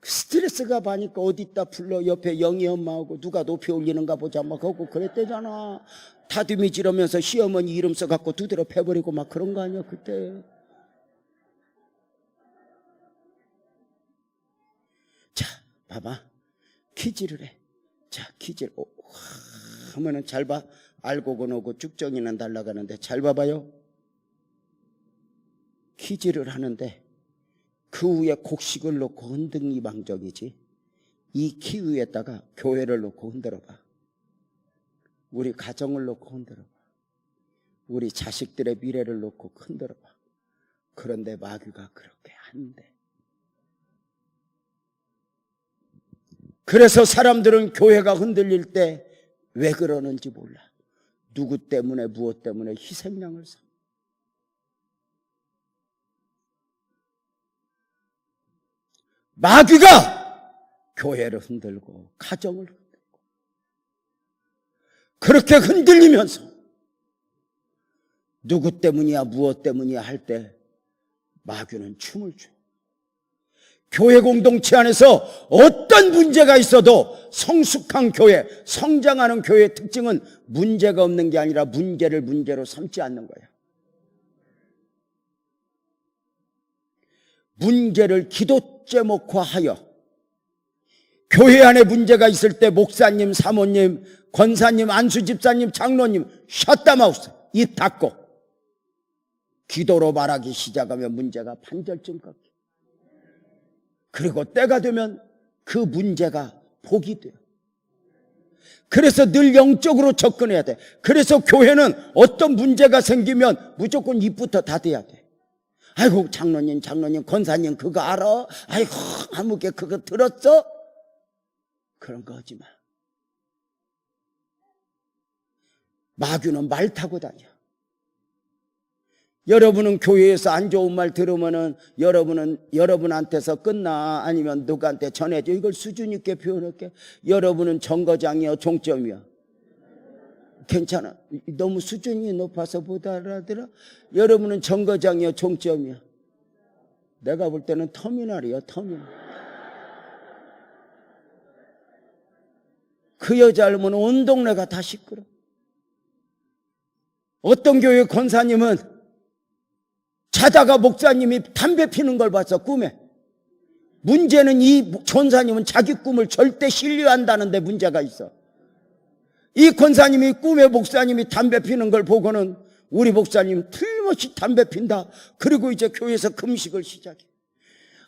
스트레스가 많으니까 어디다 불러, 옆에 영희 엄마하고 누가 높이 올리는가 보자 막 하고 그랬대잖아. 다듬이 지르면서 시어머니 이름 써갖고 두드려 패버리고 막 그런 거 아니야 그때. 봐봐. 퀴즈를 해. 자, 퀴즈를 하면은 잘 봐. 알고는 오고 쭉정이는 날아가는데 잘 봐봐요. 퀴즈를 하는데 그 위에 곡식을 놓고 흔들기 방정이지, 이 키 위에다가 교회를 놓고 흔들어봐. 우리 가정을 놓고 흔들어봐. 우리 자식들의 미래를 놓고 흔들어봐. 그런데 마귀가 그렇게 한대. 그래서 사람들은 교회가 흔들릴 때 왜 그러는지 몰라. 누구 때문에 무엇 때문에 희생양을 사. 마귀가 교회를 흔들고 가정을 흔들고 그렇게 흔들리면서 누구 때문이야 무엇 때문이야 할 때 마귀는 춤을 춰. 교회 공동체 안에서 어떤 문제가 있어도 성숙한 교회, 성장하는 교회의 특징은 문제가 없는 게 아니라 문제를 문제로 삼지 않는 거야. 문제를 기도 제목화하여 교회 안에 문제가 있을 때 목사님, 사모님, 권사님, 안수 집사님, 장로님 셧다마우스 입 닫고 기도로 말하기 시작하면 문제가 반절쯤 꺾여. 그리고 때가 되면 그 문제가 복이 돼요. 그래서 늘 영적으로 접근해야 돼. 그래서 교회는 어떤 문제가 생기면 무조건 입부터 닫아야 돼. 아이고 장로님 권사님 그거 알아? 아이고 아무개 그거 들었어? 그런 거 하지 마. 마귀는 말 타고 다녀. 여러분은 교회에서 안 좋은 말 들으면은 여러분한테서 끝나, 아니면 누구한테 전해줘. 이걸 수준 있게 표현할게. 여러분은 정거장이요 종점이요? 괜찮아. 너무 수준이 높아서 못 알아들어? 여러분은 정거장이요 종점이요? 내가 볼 때는 터미널이요 터미널. 그 여자 알면 온 동네가 다 시끄러. 어떤 교회 권사님은 자다가 목사님이 담배 피는 걸 봤어, 꿈에. 문제는 이 권사님은 자기 꿈을 절대 신뢰한다는데 문제가 있어. 이 권사님이 꿈에 목사님이 담배 피는 걸 보고는 우리 목사님 틀림없이 담배 핀다. 그리고 이제 교회에서 금식을 시작해.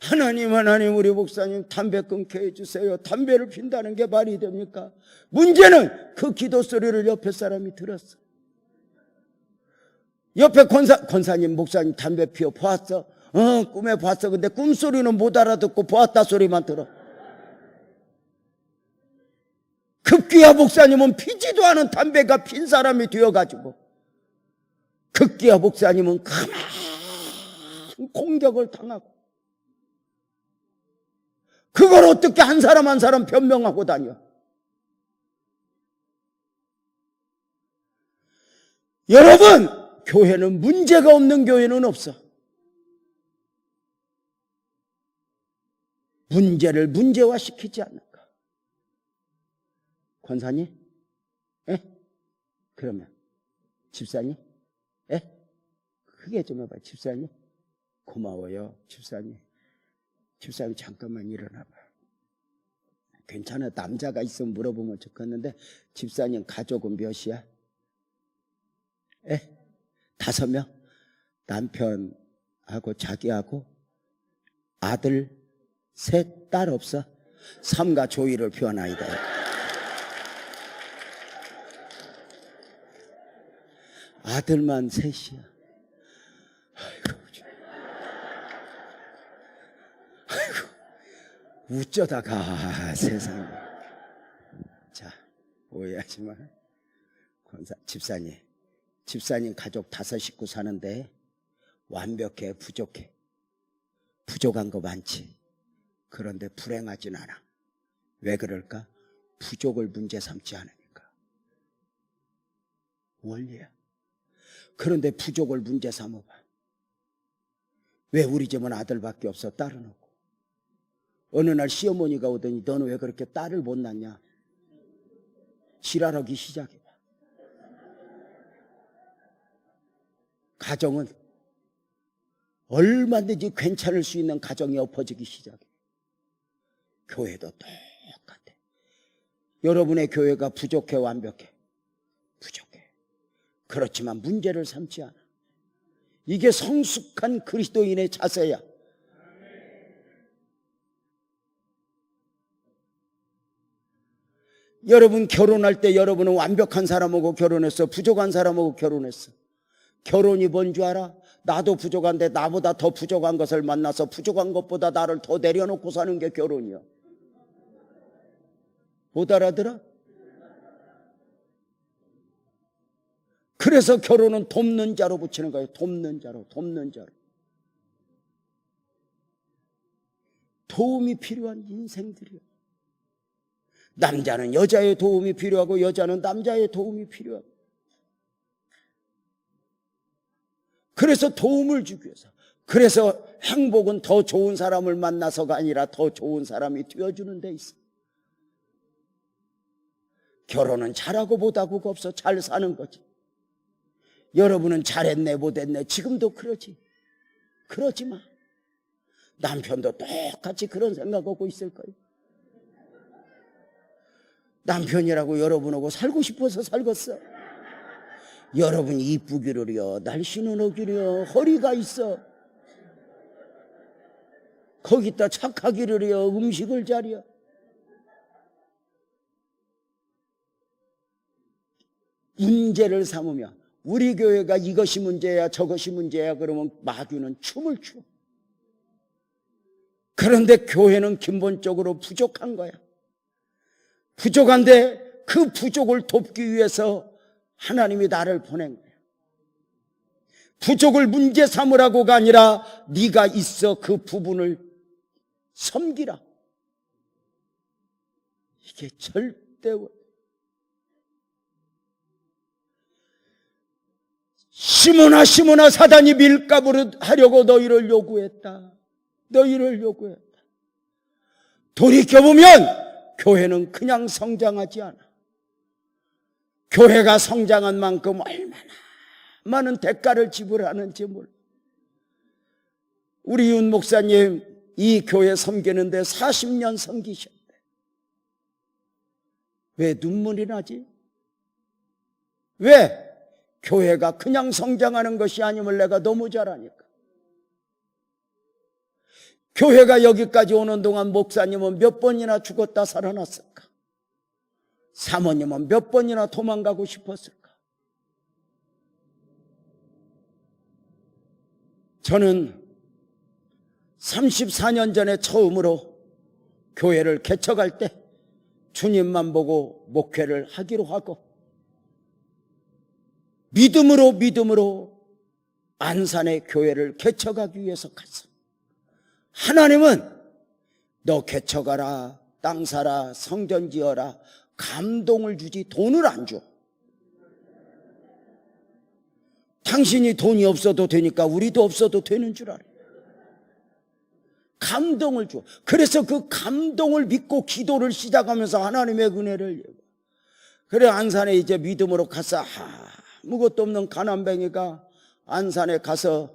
하나님 우리 목사님 담배 끊게 해주세요. 담배를 핀다는 게 말이 됩니까? 문제는 그 기도 소리를 옆에 사람이 들었어. 옆에 권사님 목사님 담배 피워 보았어? 꿈에 봤어. 근데 꿈소리는 못 알아듣고 보았다 소리만 들어. 급기야 목사님은 피지도 않은 담배가 핀 사람이 되어가지고 급기야 목사님은 큰 공격을 당하고, 그걸 어떻게 한 사람 한 사람 변명하고 다녀. 여러분, 교회는 문제가 없는 교회는 없어. 문제를 문제화시키지 않는가. 권사님? 예? 그러면 집사님? 예? 크게 좀 해봐. 집사님? 고마워요. 집사님 잠깐만 일어나봐. 괜찮아. 남자가 있으면 물어보면 좋겠는데 집사님 가족은 몇이야? 예? 5명? 남편하고 자기하고 아들 3, 딸 없어? 삼가 조의를 표현하이다. 아들만 3이야. 아이고, 어쩌다가 세상에. 자, 오해하지 마. 집사님 가족 5 식구 사는데 완벽해, 부족해? 부족한 거 많지. 그런데 불행하진 않아. 왜 그럴까? 부족을 문제 삼지 않으니까. 원리야. 그런데 부족을 문제 삼아봐. 왜 우리 집은 아들밖에 없어? 딸은 없고. 어느 날 시어머니가 오더니 너는 왜 그렇게 딸을 못 낳냐? 지랄하기 시작해봐. 가정은 얼마든지 괜찮을 수 있는 가정이 엎어지기 시작해. 교회도 똑같아. 여러분의 교회가 부족해, 완벽해? 부족해. 그렇지만 문제를 삼지 않아. 이게 성숙한 그리스도인의 자세야. 여러분 결혼할 때 여러분은 완벽한 사람하고 결혼했어? 부족한 사람하고 결혼했어? 결혼이 뭔 줄 알아? 나도 부족한데 나보다 더 부족한 것을 만나서 부족한 것보다 나를 더 내려놓고 사는 게 결혼이야. 못 알아들어? 그래서 결혼은 돕는 자로 붙이는 거예요. 돕는 자로, 돕는 자로. 도움이 필요한 인생들이야. 남자는 여자의 도움이 필요하고 여자는 남자의 도움이 필요하고. 그래서 도움을 주기 위해서. 그래서 행복은 더 좋은 사람을 만나서가 아니라 더 좋은 사람이 되어주는 데 있어. 결혼은 잘하고 못하고가 없어. 잘 사는 거지. 여러분은 잘했네 못했네 지금도 그러지. 그러지 마. 남편도 똑같이 그런 생각하고 있을 거예요. 남편이라고 여러분하고 살고 싶어서 살겠어? 여러분이 이쁘기를요, 날씬은 오기를요, 허리가 있어. 거기다 착하기를요, 음식을 잘이요. 문제를 삼으며 우리 교회가 이것이 문제야 저것이 문제야 그러면 마귀는 춤을 추어. 그런데 교회는 근본적으로 부족한 거야. 부족한데 그 부족을 돕기 위해서 하나님이 나를 보낸 거야. 부족을 문제 삼으라고가 아니라 네가 있어 그 부분을 섬기라. 이게 절대 시몬아 사단이 밀가부를 하려고 너희를 요구했다. 너희를 요구했다. 돌이켜보면 교회는 그냥 성장하지 않아. 교회가 성장한 만큼 얼마나 많은 대가를 지불하는지 몰라. 우리 윤 목사님 이 교회 섬기는데 40년 섬기셨대. 왜 눈물이 나지? 왜? 교회가 그냥 성장하는 것이 아님을 내가 너무 잘 아니까. 교회가 여기까지 오는 동안 목사님은 몇 번이나 죽었다 살아났을까? 사모님은 몇 번이나 도망가고 싶었을까? 저는 34년 전에 처음으로 교회를 개척할 때 주님만 보고 목회를 하기로 하고 믿음으로 안산의 교회를 개척하기 위해서 갔어. 하나님은 너 개척하라, 땅 사라, 성전 지어라, 감동을 주지 돈을 안 줘. 당신이 돈이 없어도 되니까 우리도 없어도 되는 줄 알아. 감동을 줘. 그래서 그 감동을 믿고 기도를 시작하면서 하나님의 은혜를 얘기해. 그래 안산에 이제 믿음으로 가서 아무것도 없는 가난뱅이가 안산에 가서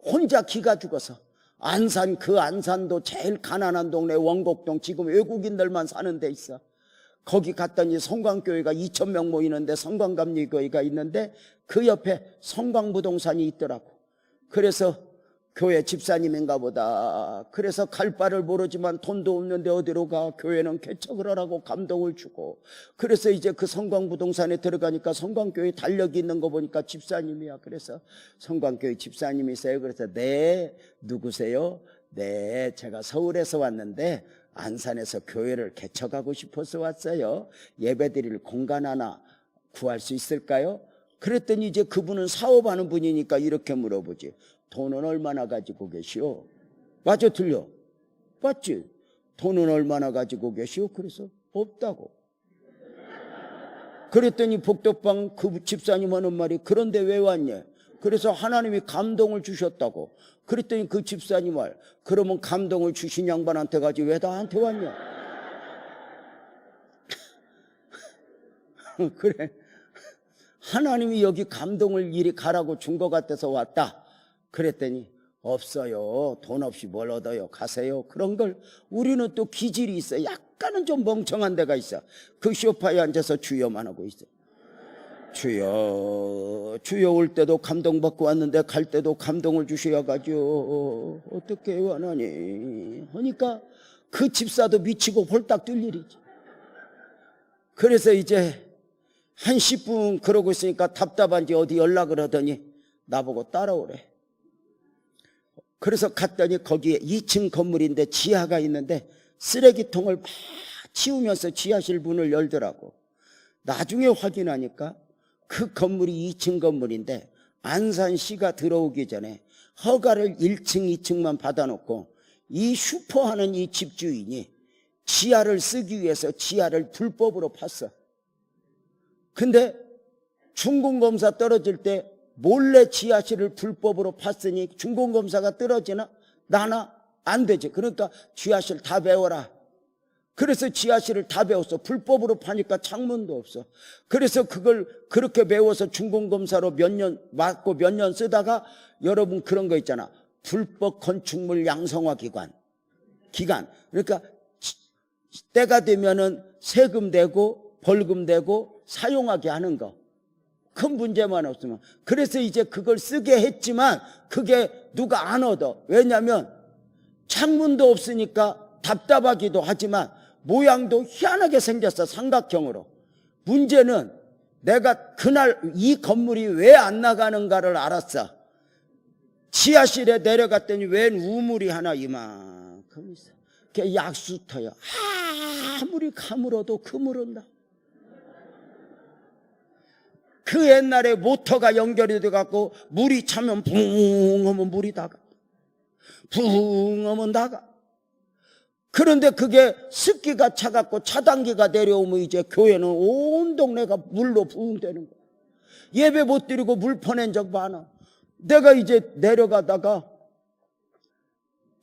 혼자 기가 죽어서 안산 그 안산도 제일 가난한 동네 원곡동 지금 외국인들만 사는 데 있어. 거기 갔더니 성광교회가 2,000명 모이는데 성광감리교회가 있는데 그 옆에 성광부동산이 있더라고. 그래서 교회 집사님인가 보다. 그래서 갈 바를 모르지만 돈도 없는데 어디로 가? 교회는 개척을 하라고 감동을 주고. 그래서 이제 그 성광부동산에 들어가니까 성광교회 달력이 있는 거 보니까 집사님이야. 그래서 성광교회 집사님이세요? 그래서 네, 누구세요? 네, 제가 서울에서 왔는데 안산에서 교회를 개척하고 싶어서 왔어요. 예배드릴 공간 하나 구할 수 있을까요? 그랬더니 이제 그분은 사업하는 분이니까 이렇게 물어보지. 돈은 얼마나 가지고 계시오? 맞아, 틀려? 맞지? 돈은 얼마나 가지고 계시오? 그래서 없다고. 그랬더니 복덕방 그 집사님 하는 말이 그런데 왜 왔냐? 그래서 하나님이 감동을 주셨다고. 그랬더니 그 집사님 말, 그러면 감동을 주신 양반한테 가지 왜 나한테 왔냐? 그래. 하나님이 여기 감동을 이리 가라고 준 것 같아서 왔다. 그랬더니 없어요. 돈 없이 뭘 얻어요. 가세요. 그런 걸 우리는 또 기질이 있어요. 약간은 좀 멍청한 데가 있어. 그 소파에 앉아서 주여만 하고 있어. 주여, 주여 올 때도 감동받고 왔는데 갈 때도 감동을 주셔가지고 어떻게 해요 하나님 하니까 그 집사도 미치고 홀딱 뛸 일이지. 그래서 이제 한 10분 그러고 있으니까 답답한지 어디 연락을 하더니 나보고 따라오래. 그래서 갔더니 거기에 2층 건물인데 지하가 있는데 쓰레기통을 막 치우면서 지하실 문을 열더라고. 나중에 확인하니까 그 건물이 2층 건물인데 안산시가 들어오기 전에 허가를 1층, 2층만 받아놓고 이 슈퍼하는 이 집주인이 지하를 쓰기 위해서 지하를 불법으로 팠어. 근데 중공검사 떨어질 때 몰래 지하실을 불법으로 팠으니 중공검사가 떨어지나? 나나? 안 되지. 그러니까 지하실 다 배워라. 그래서 지하실을 다 배웠어. 불법으로 파니까 창문도 없어. 그래서 그걸 그렇게 배워서 중공검사로 몇 년 맞고 몇 년 쓰다가 여러분 그런 거 있잖아. 불법 건축물 양성화 기간. 그러니까 때가 되면은 세금 내고 벌금 내고 사용하게 하는 거. 큰 문제만 없으면. 그래서 이제 그걸 쓰게 했지만 그게 누가 안 얻어. 왜냐하면 창문도 없으니까 답답하기도 하지만 모양도 희한하게 생겼어. 삼각형으로. 문제는 내가 그날 이 건물이 왜 안 나가는가를 알았어. 지하실에 내려갔더니 웬 우물이 하나 이만큼 있어. 그게 약수터야. 아무리 가물어도 그물은다. 그 옛날에 모터가 연결이 돼갖고 물이 차면 붕 하면 물이 나가. 붕 하면 나가. 그런데 그게 습기가 차갖고 차단기가 내려오면 이제 교회는 온 동네가 물로 부흥되는 거야. 예배 못 드리고 물 퍼낸 적 많아. 내가 이제 내려가다가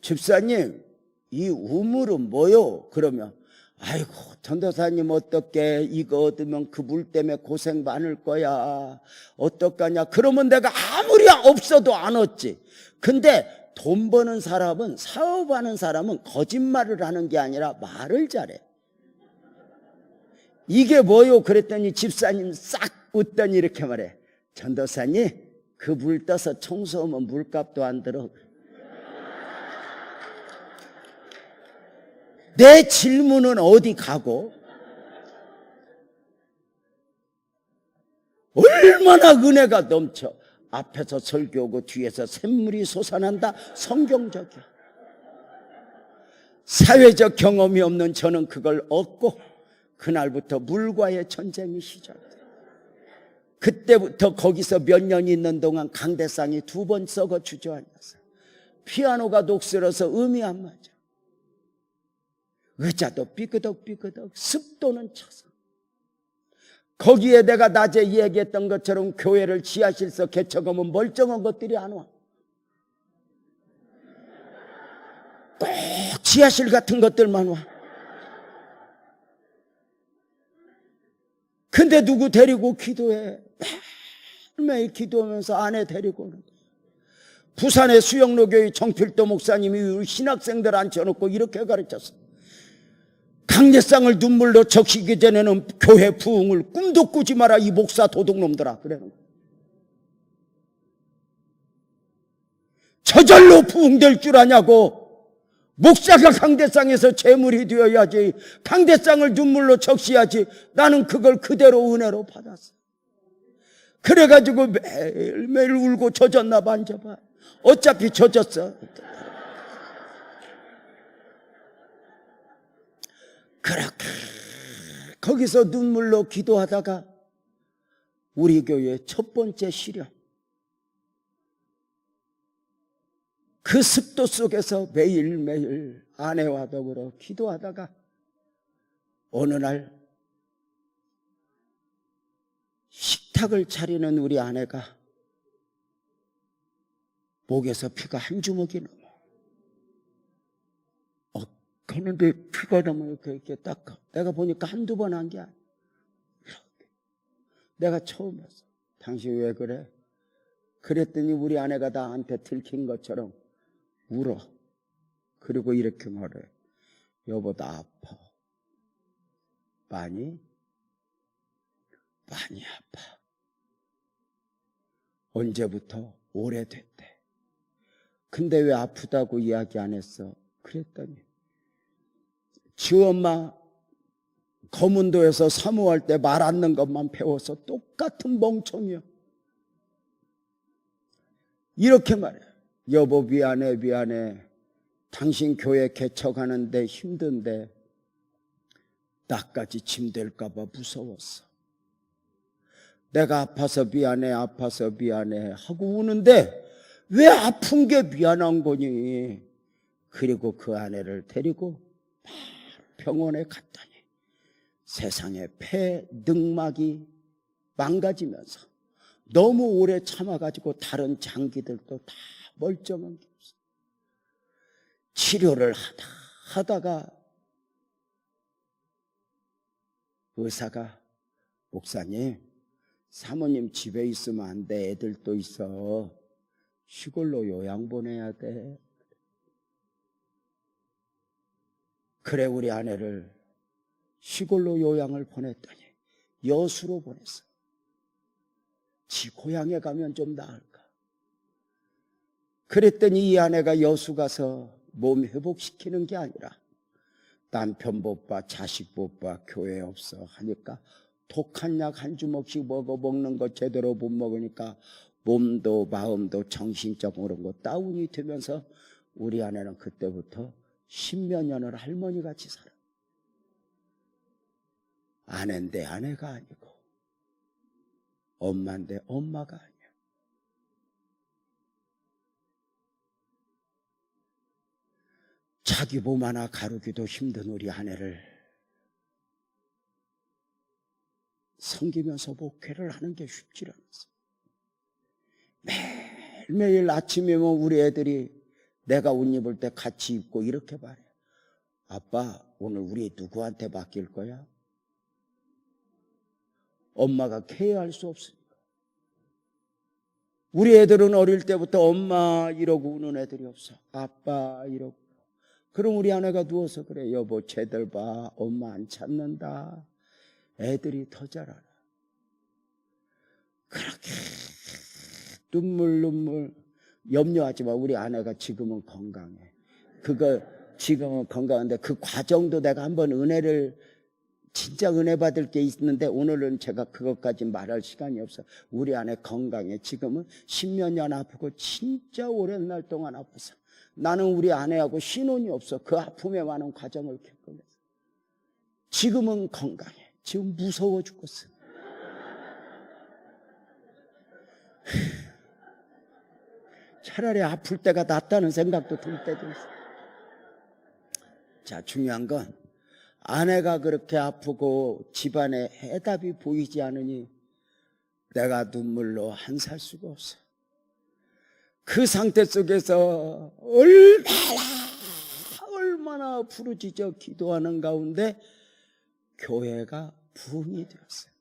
집사님 이 우물은 뭐요? 그러면 아이고 전도사님 어떻게 이거 얻으면 그 물 때문에 고생 많을 거야. 어떡하냐. 그러면 내가 아무리 없어도 안 얻지. 근데 돈 버는 사람은 사업하는 사람은 거짓말을 하는 게 아니라 말을 잘해. 이게 뭐요? 그랬더니 집사님 싹 웃더니 이렇게 말해. 전도사님 그 물 떠서 청소하면 물값도 안 들어. 내 질문은 어디 가고 얼마나 은혜가 넘쳐. 앞에서 설교하고 뒤에서 샘물이 솟아난다. 성경적이야. 사회적 경험이 없는 저는 그걸 얻고 그날부터 물과의 전쟁이 시작돼. 그때부터 거기서 몇 년 있는 동안 강대상이 2번 썩어 주저앉았어. 피아노가 녹슬어서 음이 안 맞아. 의자도 삐그덕삐그덕, 습도는 차서. 거기에 내가 낮에 얘기했던 것처럼 교회를 지하실서 개척하면 멀쩡한 것들이 안 와. 꼭 지하실 같은 것들만 와. 근데 누구 데리고 기도해. 매일 기도하면서 아내 데리고 오는 거야. 부산의 수영로교회 정필도 목사님이 신학생들 앉혀놓고 이렇게 가르쳤어. 강대상을 눈물로 적시기 전에는 교회 부흥을 꿈도 꾸지 마라 이 목사 도둑놈들아. 그래는 저절로 부흥될 줄 아냐고. 목사가 강대상에서 재물이 되어야지. 강대상을 눈물로 적시야지. 나는 그걸 그대로 은혜로 받았어. 그래가지고 매일매일 울고 젖었나 봐. 앉아봐. 어차피 젖었어. 그렇게 거기서 눈물로 기도하다가 우리 교회 첫 번째 시련. 그 습도 속에서 매일매일 아내와 더불어 기도하다가 어느 날 식탁을 차리는 우리 아내가 목에서 피가 한 주먹이 넘어. 그런데 피가 넘어 이렇게 닦아. 내가 보니까 한두 번 한 게 아니야. 이렇게. 내가 처음 봤어. 당신 왜 그래? 그랬더니 우리 아내가 나한테 들킨 것처럼 울어. 그리고 이렇게 말해. 여보, 나 아파. 많이 아파. 언제부터? 오래됐대. 근데 왜 아프다고 이야기 안 했어? 그랬더니 지 엄마 검은도에서 사모할 때 말 않는 것만 배워서 똑같은 멍청이야. 이렇게 말해. 여보, 미안해. 당신 교회 개척하는데 힘든데 나까지 짐 될까 봐 무서웠어. 내가 아파서 미안해 하고 우는데 왜 아픈 게 미안한 거니? 그리고 그 아내를 데리고 병원에 갔더니 세상에 폐 늑막이 망가지면서 너무 오래 참아가지고 다른 장기들도 다 멀쩡한 게 없어. 치료를 하다가 의사가, 목사님, 사모님 집에 있으면 안 돼. 애들도 있어. 시골로 요양 보내야 돼. 그래, 우리 아내를 시골로 요양을 보냈더니 여수로 보냈어. 지 고향에 가면 좀 나을까. 그랬더니 이 아내가 여수 가서 몸 회복시키는 게 아니라 남편 못 봐, 자식 못 봐, 교회 없어 하니까 독한 약 한 주먹씩 먹는 거 제대로 못 먹으니까 몸도 마음도 정신적으로 다운이 되면서 우리 아내는 그때부터 10몇 년을 할머니같이 살아. 아내인데 아내가 아니고 엄마인데 엄마가 아니야. 자기 몸 하나 가르기도 힘든 우리 아내를 섬기면서 목회를 하는 게 쉽지 않았어. 매일매일 아침이면 우리 애들이 내가 옷 입을 때 같이 입고 이렇게 말해. 아빠, 오늘 우리 누구한테 맡길 거야? 엄마가 케어할 수 없으니까. 우리 애들은 어릴 때부터 엄마 이러고 우는 애들이 없어. 아빠 이러고. 그럼 우리 아내가 누워서 그래. 여보, 쟤들 봐. 엄마 안 찾는다. 애들이 더 잘 알아. 그렇게 눈물 염려하지 마. 우리 아내가 지금은 건강해. 지금은 건강한데 그 과정도 내가 한번 진짜 은혜 받을 게 있는데 오늘은 제가 그것까지 말할 시간이 없어. 우리 아내 건강해. 지금은 10몇 년 아프고 진짜 오랜 날 동안 아파서 나는 우리 아내하고 신혼이 없어. 그 아픔에 많은 과정을 겪으면서 지금은 건강해. 지금 무서워 죽겠어. 차라리 아플 때가 낫다는 생각도 들 때도 있어. 자, 중요한 건 아내가 그렇게 아프고 집안에 해답이 보이지 않으니 내가 눈물로 한 살 수가 없어. 그 상태 속에서 얼마나 부르짖어 기도하는 가운데 교회가 부흥이 되었어요.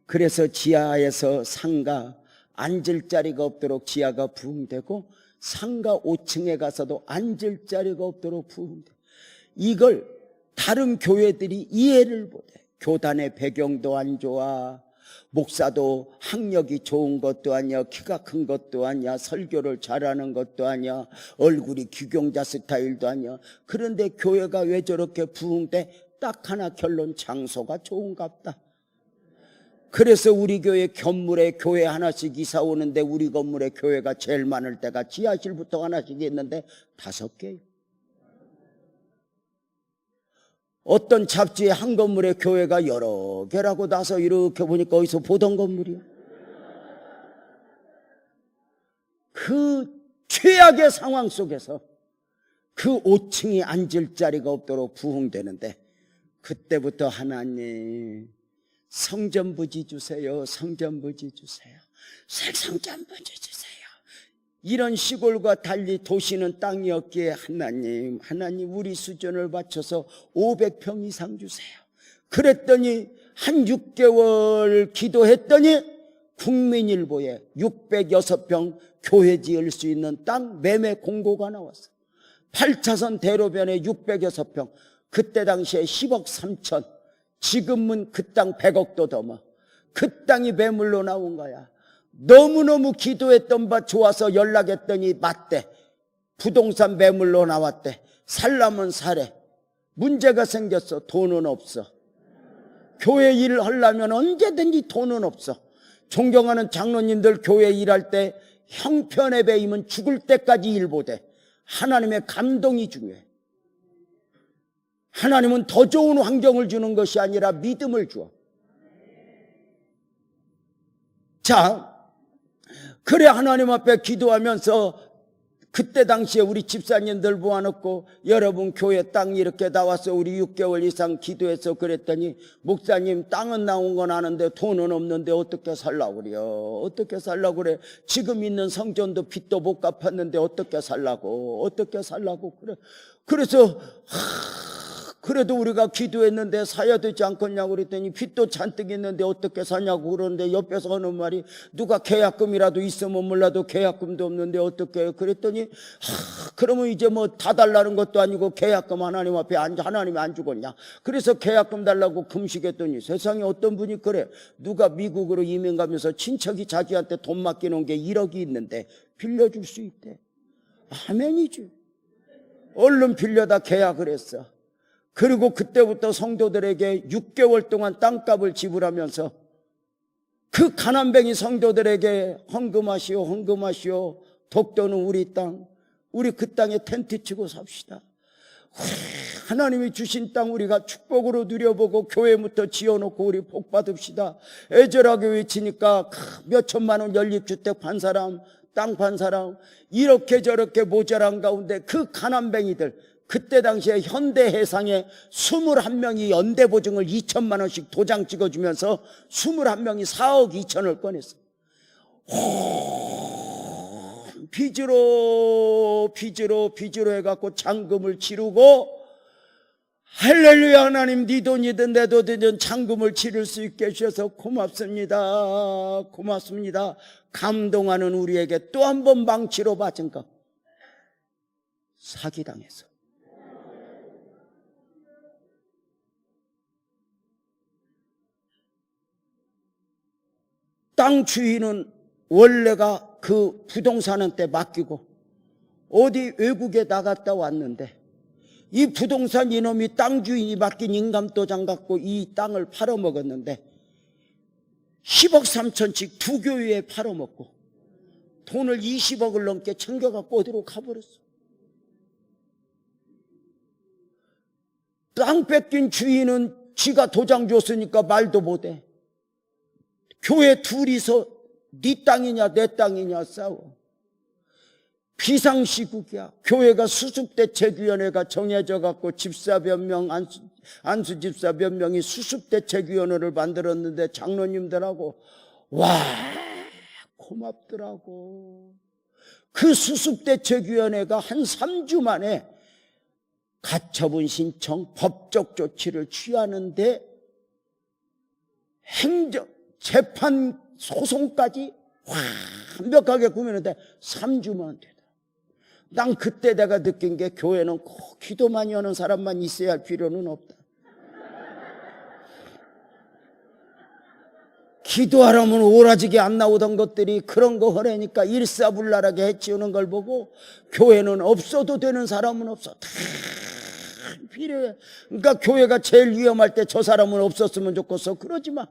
그래서 지하에서 상가 앉을 자리가 없도록 지하가 부흥되고 상가 5층에 가서도 앉을 자리가 없도록 부흥돼. 이걸 다른 교회들이 이해를 못해. 교단의 배경도 안 좋아. 목사도 학력이 좋은 것도 아니야. 키가 큰 것도 아니야. 설교를 잘하는 것도 아니야. 얼굴이 귀경자 스타일도 아니야. 그런데 교회가 왜 저렇게 부흥돼? 딱 하나 결론, 장소가 좋은갑다. 그래서 우리 교회 건물에 교회 하나씩 이사 오는데 우리 건물에 교회가 제일 많을 때가 지하실부터 하나씩 있는데 5개요. 어떤 잡지에 한 건물에 교회가 여러 개라고 나서 이렇게 보니까 어디서 보던 건물이야. 그 최악의 상황 속에서 그 5층이 앉을 자리가 없도록 부흥되는데 그때부터 하나님 성전부지 주세요. 성전부지 주세요. 성전부지 주세요. 이런 시골과 달리 도시는 땅이었기에 하나님 우리 수준을 맞춰서 500평 이상 주세요. 그랬더니 한 6개월 기도했더니 국민일보에 606평 교회 지을 수 있는 땅 매매 공고가 나왔어. 8차선 대로변에 606평. 그때 당시에 10억 3천. 지금은 그 땅 100억도 넘어. 그 땅이 매물로 나온 거야. 너무너무 기도했던 바 좋아서 연락했더니 맞대. 부동산 매물로 나왔대. 살라면 사래. 문제가 생겼어. 돈은 없어. 교회 일을 하려면 언제든지 돈은 없어. 존경하는 장로님들 교회 일할 때 형편에 배이면 죽을 때까지 일 못해. 하나님의 감동이 중요해. 하나님은 더 좋은 환경을 주는 것이 아니라 믿음을 줘. 자, 그래 하나님 앞에 기도하면서 그때 당시에 우리 집사님들 모아놓고 여러분 교회 땅 이렇게 나와서 우리 6개월 이상 기도해서 그랬더니 목사님 땅은 나온 건 아는데 돈은 없는데 어떻게 살라고 그래요? 어떻게 살라고 그래? 지금 있는 성전도 빚도 못 갚았는데 어떻게 살라고 그래? 그래서 그래도 우리가 기도했는데 사야 되지 않겠냐고 그랬더니 빚도 잔뜩 있는데 어떻게 사냐고 그러는데 옆에서 하는 말이 누가 계약금이라도 있으면 몰라도 계약금도 없는데 어떻게 해요? 그랬더니 그러면 이제 뭐 다 달라는 것도 아니고 계약금 하나님 앞에 하나님이 안 주겠냐? 그래서 계약금 달라고 금식했더니 세상에 어떤 분이 그래. 누가 미국으로 이민 가면서 친척이 자기한테 돈 맡기는 게 1억이 있는데 빌려줄 수 있대. 아멘이지. 얼른 빌려다 계약을 했어. 그리고 그때부터 성도들에게 6개월 동안 땅값을 지불하면서 그 가난뱅이 성도들에게 헌금하시오. 독도는 우리 땅. 우리 그 땅에 텐트 치고 삽시다. 하나님이 주신 땅 우리가 축복으로 누려보고 교회부터 지어놓고 우리 복 받읍시다. 애절하게 외치니까 몇 천만 원 연립주택 판 사람, 땅 판 사람, 이렇게 저렇게 모자란 가운데 그 가난뱅이들, 그때 당시에 현대해상에 21명이 연대보증을 2천만 원씩 도장 찍어주면서 21명이 4억 2천을 꺼냈어. 빚으로 해갖고 잔금을 치르고, 할렐루야. 하나님 네 돈이든 내 돈이든 잔금을 치를 수 있게 해주셔서 고맙습니다. 감동하는 우리에게 또 한 번 망치로 맞은 것, 사기당해서. 땅 주인은 원래가 그 부동산한테 맡기고 어디 외국에 나갔다 왔는데 이 부동산 이놈이 땅 주인이 맡긴 인감도장 갖고 이 땅을 팔아먹었는데 10억 3천씩 두 교회에 팔아먹고 돈을 20억을 넘게 챙겨갖고 어디로 가버렸어. 땅 뺏긴 주인은 지가 도장 줬으니까 말도 못해. 교회 둘이서 네 땅이냐 내 땅이냐 싸워. 비상시국이야. 교회가 수습대책위원회가 정해져 갖고 집사 몇 명, 안수 집사 몇 명이 수습대책위원회를 만들었는데 장로님들하고 와 고맙더라고. 그 수습대책위원회가 한 3주 만에 가처분 신청, 법적 조치를 취하는데 재판 소송까지 완벽하게 꾸미는데 3주만 되더라. 난 그때 내가 느낀 게 교회는 꼭 기도 많이 하는 사람만 있어야 할 필요는 없다. 기도하려면 오라지게 안 나오던 것들이 그런 거 하려니까 일사불란하게 해치우는 걸 보고 교회는 없어도 되는 사람은 없어. 다 필요해. 그러니까 교회가 제일 위험할 때 저 사람은 없었으면 좋겠어. 그러지 마.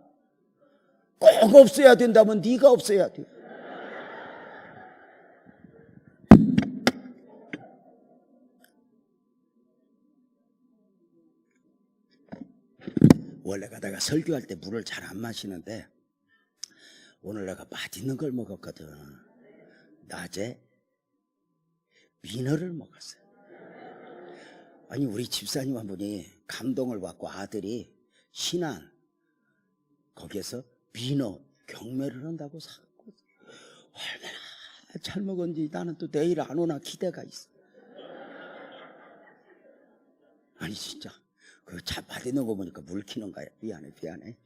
꼭 없어야 된다면 네가 없어야 돼. 원래가 내가 설교할 때 물을 잘 안 마시는데 오늘 내가 맛있는 걸 먹었거든. 낮에 민어를 먹었어요. 아니 우리 집사님 한 분이 감동을 받고 아들이 신안 거기에서 민어 경매를 한다고 사고 얼마나 잘 먹었는지 나는 또 내일 안 오나 기대가 있어. 아니 진짜 그 잘 맛있는 거 보니까 물 키는 거야. 미안해.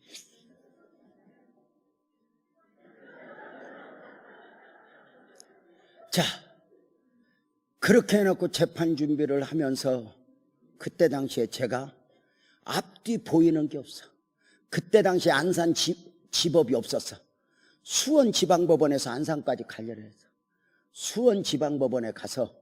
그렇게 해놓고 재판 준비를 하면서 그때 당시에 제가 앞뒤 보이는 게 없어. 그때 당시에 안산 지법이 없었어. 수원지방법원에서 안산까지 가려고 해서 수원지방법원에 가서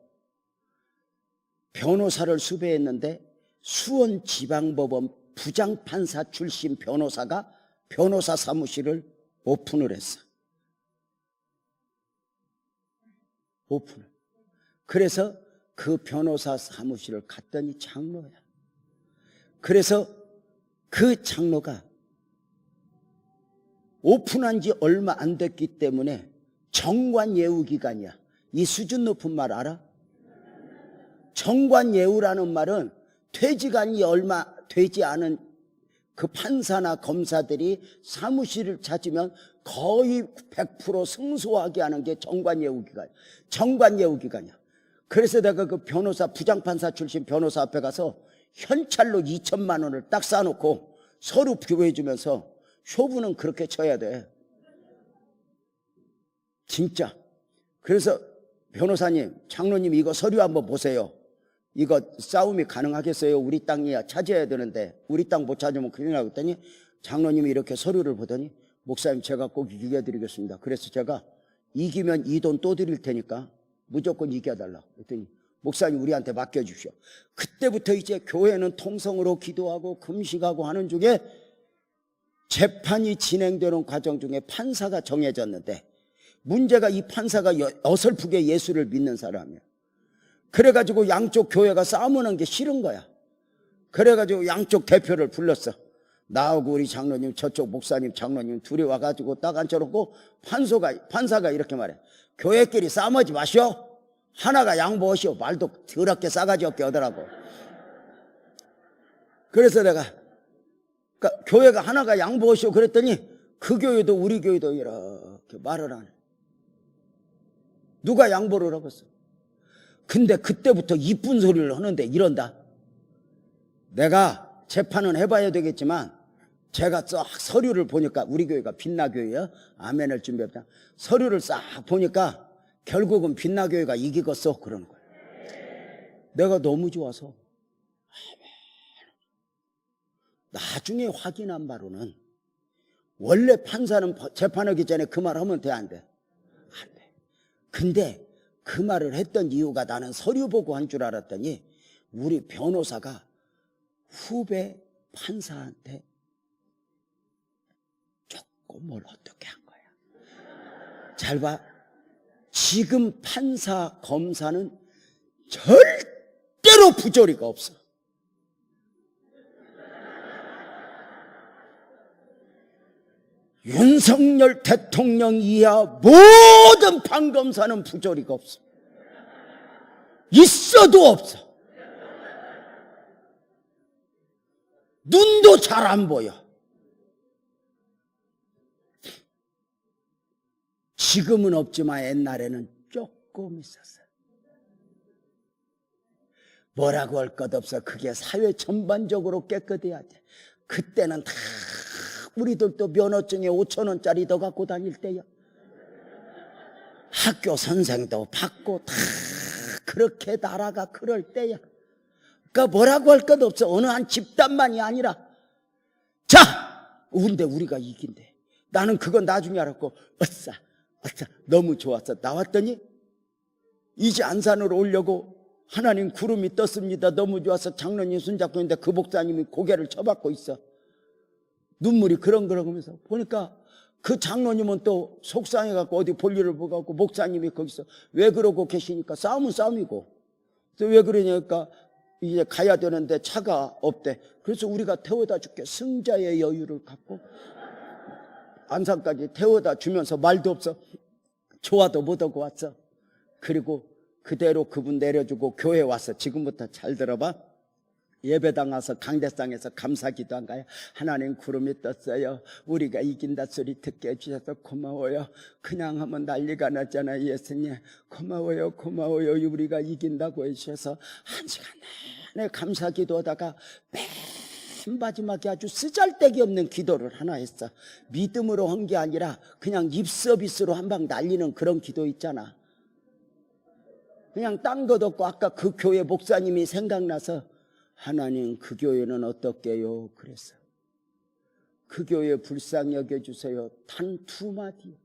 변호사를 수배했는데 수원지방법원 부장판사 출신 변호사가 변호사 사무실을 오픈을 했어. 오픈을. 그래서 그 변호사 사무실을 갔더니 장로야. 그래서 그 장로가 오픈한 지 얼마 안 됐기 때문에 정관예우기간이야. 이 수준 높은 말 알아? 정관예우라는 말은 퇴직안이 얼마 되지 않은 그 판사나 검사들이 사무실을 찾으면 거의 100% 승소하게 하는 게 정관예우기간이야. 정관예우기간이야. 그래서 내가 그 변호사, 부장판사 출신 변호사 앞에 가서 현찰로 2천만 원을 딱 싸놓고 서류 비교해주면서 쇼부는 그렇게 쳐야 돼. 진짜. 그래서 변호사님, 장로님 이거 서류 한번 보세요. 이거 싸움이 가능하겠어요? 우리 땅이야 찾아야 되는데 우리 땅 못 찾으면 큰일 나고 했더니 장로님이 이렇게 서류를 보더니 목사님 제가 꼭 이겨드리겠습니다. 그래서 제가 이기면 이 돈 또 드릴 테니까 무조건 이겨달라 했더니 목사님 우리한테 맡겨주십시오. 그때부터 이제 교회는 통성으로 기도하고 금식하고 하는 중에 재판이 진행되는 과정 중에 판사가 정해졌는데 문제가 이 판사가 어설프게 예수를 믿는 사람이야. 그래가지고 양쪽 교회가 싸우는 게 싫은 거야. 그래가지고 양쪽 대표를 불렀어. 나하고 우리 장로님, 저쪽 목사님, 장로님 둘이 와가지고 딱 앉혀놓고 판사가 이렇게 말해. 교회끼리 싸우지 마시오. 하나가 양보하시오. 말도 더럽게 싸가지 없게 하더라고. 그래서 내가 그러니까 교회가 하나가 양보하시오 그랬더니 그 교회도 우리 교회도 이렇게 말을 하네. 누가 양보를 하겠어? 근데 그때부터 이쁜 소리를 하는데 이런다. 내가 재판은 해봐야 되겠지만 제가 쫙 서류를 보니까 우리 교회가 빛나교회야. 아멘을 준비했다. 서류를 싹 보니까 결국은 빛나교회가 이기겠어 그러는 거야. 내가 너무 좋아서 나중에 확인한 바로는 원래 판사는 재판하기 전에 그 말 하면 돼 안 돼? 안 돼. 근데 그 말을 했던 이유가 나는 서류 보고 한 줄 알았더니 우리 변호사가 후배 판사한테 조금 뭘 어떻게 한 거야. 잘 봐. 지금 판사 검사는 절대로 부조리가 없어. 윤석열 대통령 이하 모든 판검사는 부조리가 없어. 있어도 없어. 눈도 잘 안 보여. 지금은 없지만 옛날에는 조금 있었어. 뭐라고 할 것 없어. 그게 사회 전반적으로 깨끗해야 돼. 그때는 다 우리들도 면허증에 5,000원짜리 더 갖고 다닐 때야. 학교 선생도 받고 다 그렇게 나라가 그럴 때야. 그러니까 뭐라고 할 것 없어. 어느 한 집단만이 아니라. 자! 근데 우리가 이긴대. 나는 그건 나중에 알았고 어싸 너무 좋았어. 나왔더니 이제 안산으로 오려고 하나님 구름이 떴습니다. 너무 좋아서 장로님 손잡고 있는데 그 목사님이 고개를 쳐박고 있어. 눈물이 그렁그렁하면서 보니까 그 장로님은 또 속상해갖고 어디 볼일을 보고 목사님이 거기서 왜 그러고 계시니까 싸움은 싸움이고 왜 그러냐니까 이제 가야 되는데 차가 없대. 그래서 우리가 태워다 줄게. 승자의 여유를 갖고 안산까지 태워다 주면서 말도 없어. 좋아도 못하고 왔어. 그리고 그대로 그분 내려주고 교회 와서 지금부터 잘 들어봐. 예배당 와서 강대상에서 감사기도 한 거야. 하나님 구름이 떴어요. 우리가 이긴다 소리 듣게 해주셔서 고마워요. 그냥 하면 난리가 나잖아. 예수님 고마워요 고마워요. 우리가 이긴다고 해주셔서 한 시간 내내 감사기도 하다가 맨 마지막에 아주 쓰잘데기 없는 기도를 하나 했어. 믿음으로 한 게 아니라 그냥 립서비스로 한 방 날리는 그런 기도 있잖아. 그냥 딴 것 없고 아까 그 교회 목사님이 생각나서 하나님 그 교회는 어떻게요? 그랬어. 그 교회 불쌍히 여겨주세요. 단 두 마디.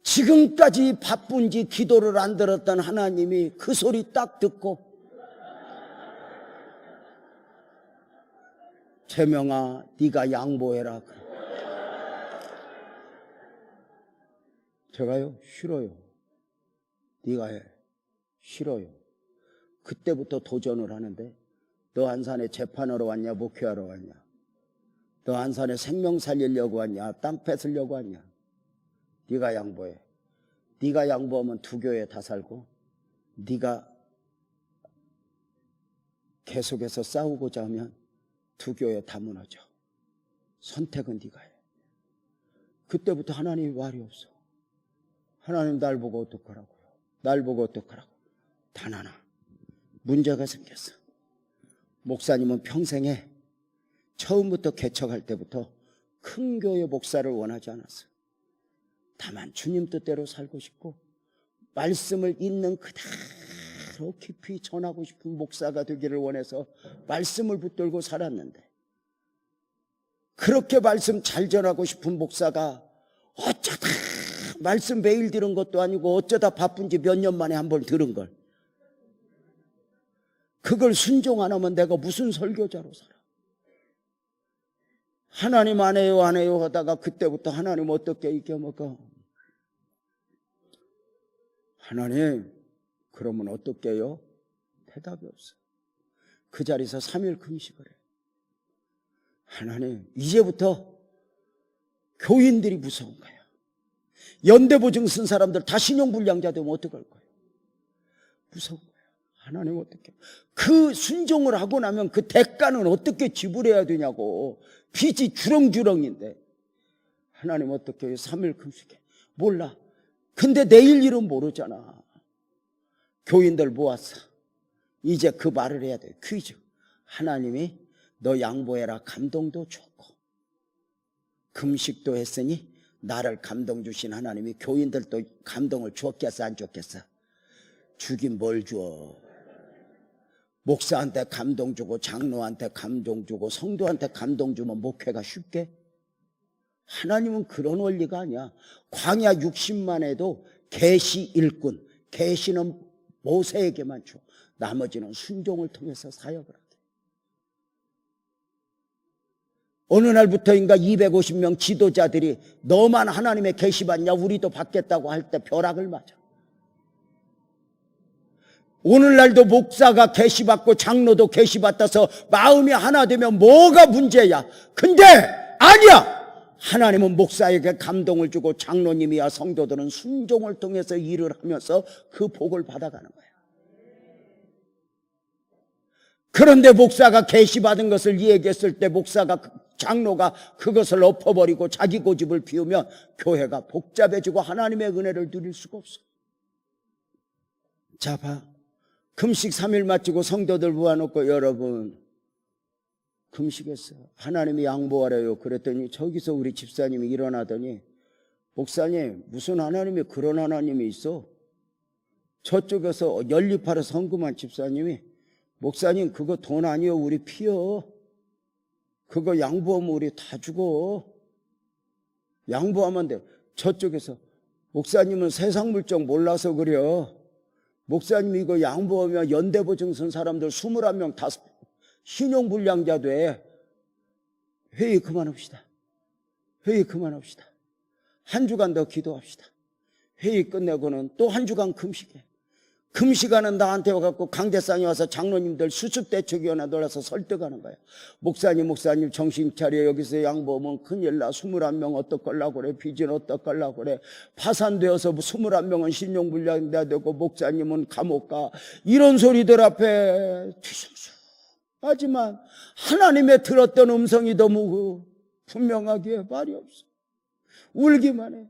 지금까지 바쁜지 기도를 안 들었던 하나님이 그 소리 딱 듣고 재명아 네가 양보해라. 제가요? 싫어요. 네가 해. 싫어요. 그때부터 도전을 하는데 너 안산에 재판하러 왔냐 목회하러 왔냐? 너 안산에 생명 살리려고 왔냐 땅 뺏으려고 왔냐? 네가 양보해. 네가 양보하면 두 교회 다 살고 네가 계속해서 싸우고자 하면 두 교회 다 무너져. 선택은 네가 해. 그때부터 하나님이 말이 없어. 하나님 날 보고 어떡하라고요? 날 보고 어떡하라고? 단 하나 문제가 생겼어. 목사님은 평생에 처음부터 개척할 때부터 큰 교회 목사를 원하지 않았어. 다만 주님 뜻대로 살고 싶고 말씀을 있는 그대로 깊이 전하고 싶은 목사가 되기를 원해서 말씀을 붙들고 살았는데 그렇게 말씀 잘 전하고 싶은 목사가 어쩌다 말씀 매일 들은 것도 아니고 어쩌다 바쁜지 몇 년 만에 한 번 들은 걸 그걸 순종 안 하면 내가 무슨 설교자로 살아. 하나님 안 해요 안 해요 하다가 그때부터 하나님 어떻게 이겨먹어. 하나님 그러면 어떻게 해요? 대답이 없어. 그 자리에서 3일 금식을 해. 하나님 이제부터 교인들이 무서운 거야. 연대보증 쓴 사람들 다 신용불량자 되면 어떡할 거예요? 무서운 거야. 하나님 어떻게 그 순종을 하고 나면 그 대가는 어떻게 지불해야 되냐고. 빚이 주렁주렁인데 하나님 어떻게 해요? 3일 금식해. 몰라. 근데 내일 일은 모르잖아. 교인들 모았어. 이제 그 말을 해야 돼. 퀴즈. 하나님이 너 양보해라 감동도 줬고 금식도 했으니 나를 감동 주신 하나님이 교인들도 감동을 줬겠어 안 줬겠어? 주긴 뭘 줘. 목사한테 감동 주고 장로한테 감동 주고 성도한테 감동 주면 목회가 쉽게? 하나님은 그런 원리가 아니야. 광야 60만 해도 계시 일꾼, 계시는 모세에게만 줘. 나머지는 순종을 통해서 사역을 하게. 어느 날부터인가 250명 지도자들이 너만 하나님의 계시 받냐 우리도 받겠다고 할 때 벼락을 맞아. 오늘날도 목사가 계시 받고 장로도 계시 받아서 마음이 하나 되면 뭐가 문제야. 근데 아니야. 하나님은 목사에게 감동을 주고 장로님이야 성도들은 순종을 통해서 일을 하면서 그 복을 받아가는 거야. 그런데 목사가 계시받은 것을 얘기했을 때 목사가 장로가 그것을 엎어버리고 자기 고집을 피우면 교회가 복잡해지고 하나님의 은혜를 누릴 수가 없어. 자 봐. 금식 3일 마치고 성도들 모아놓고 여러분 금식했어. 하나님이 양보하래요. 그랬더니 저기서 우리 집사님이 일어나더니 목사님 무슨 하나님이 그런 하나님이 있어? 저쪽에서 연립하러 성금한 집사님이 목사님 그거 돈 아니요 우리 피요. 그거 양보하면 우리 다 죽어. 양보하면 돼. 저쪽에서 목사님은 세상 물정 몰라서 그래요. 목사님 이거 양보하면 연대보증 쓴 사람들 21명 다 신용불량자 돼. 회의 그만합시다. 회의 그만합시다. 한 주간 더 기도합시다. 회의 끝내고는 또 한 주간 금식해. 금식하는 나한테 와갖고 강대상에 와서 장로님들 수습대책위원회 놀아서 설득하는 거야. 목사님 정신 차려. 여기서 양보하면 큰일 나. 21명 어떡하려고 그래. 빚은 어떡하려고 그래. 파산되어서 21명은 신용불량자 되고 목사님은 감옥 가. 이런 소리들 앞에 뒤숭숭 하지만 하나님의 들었던 음성이 너무 분명하게 말이 없어. 울기만 해.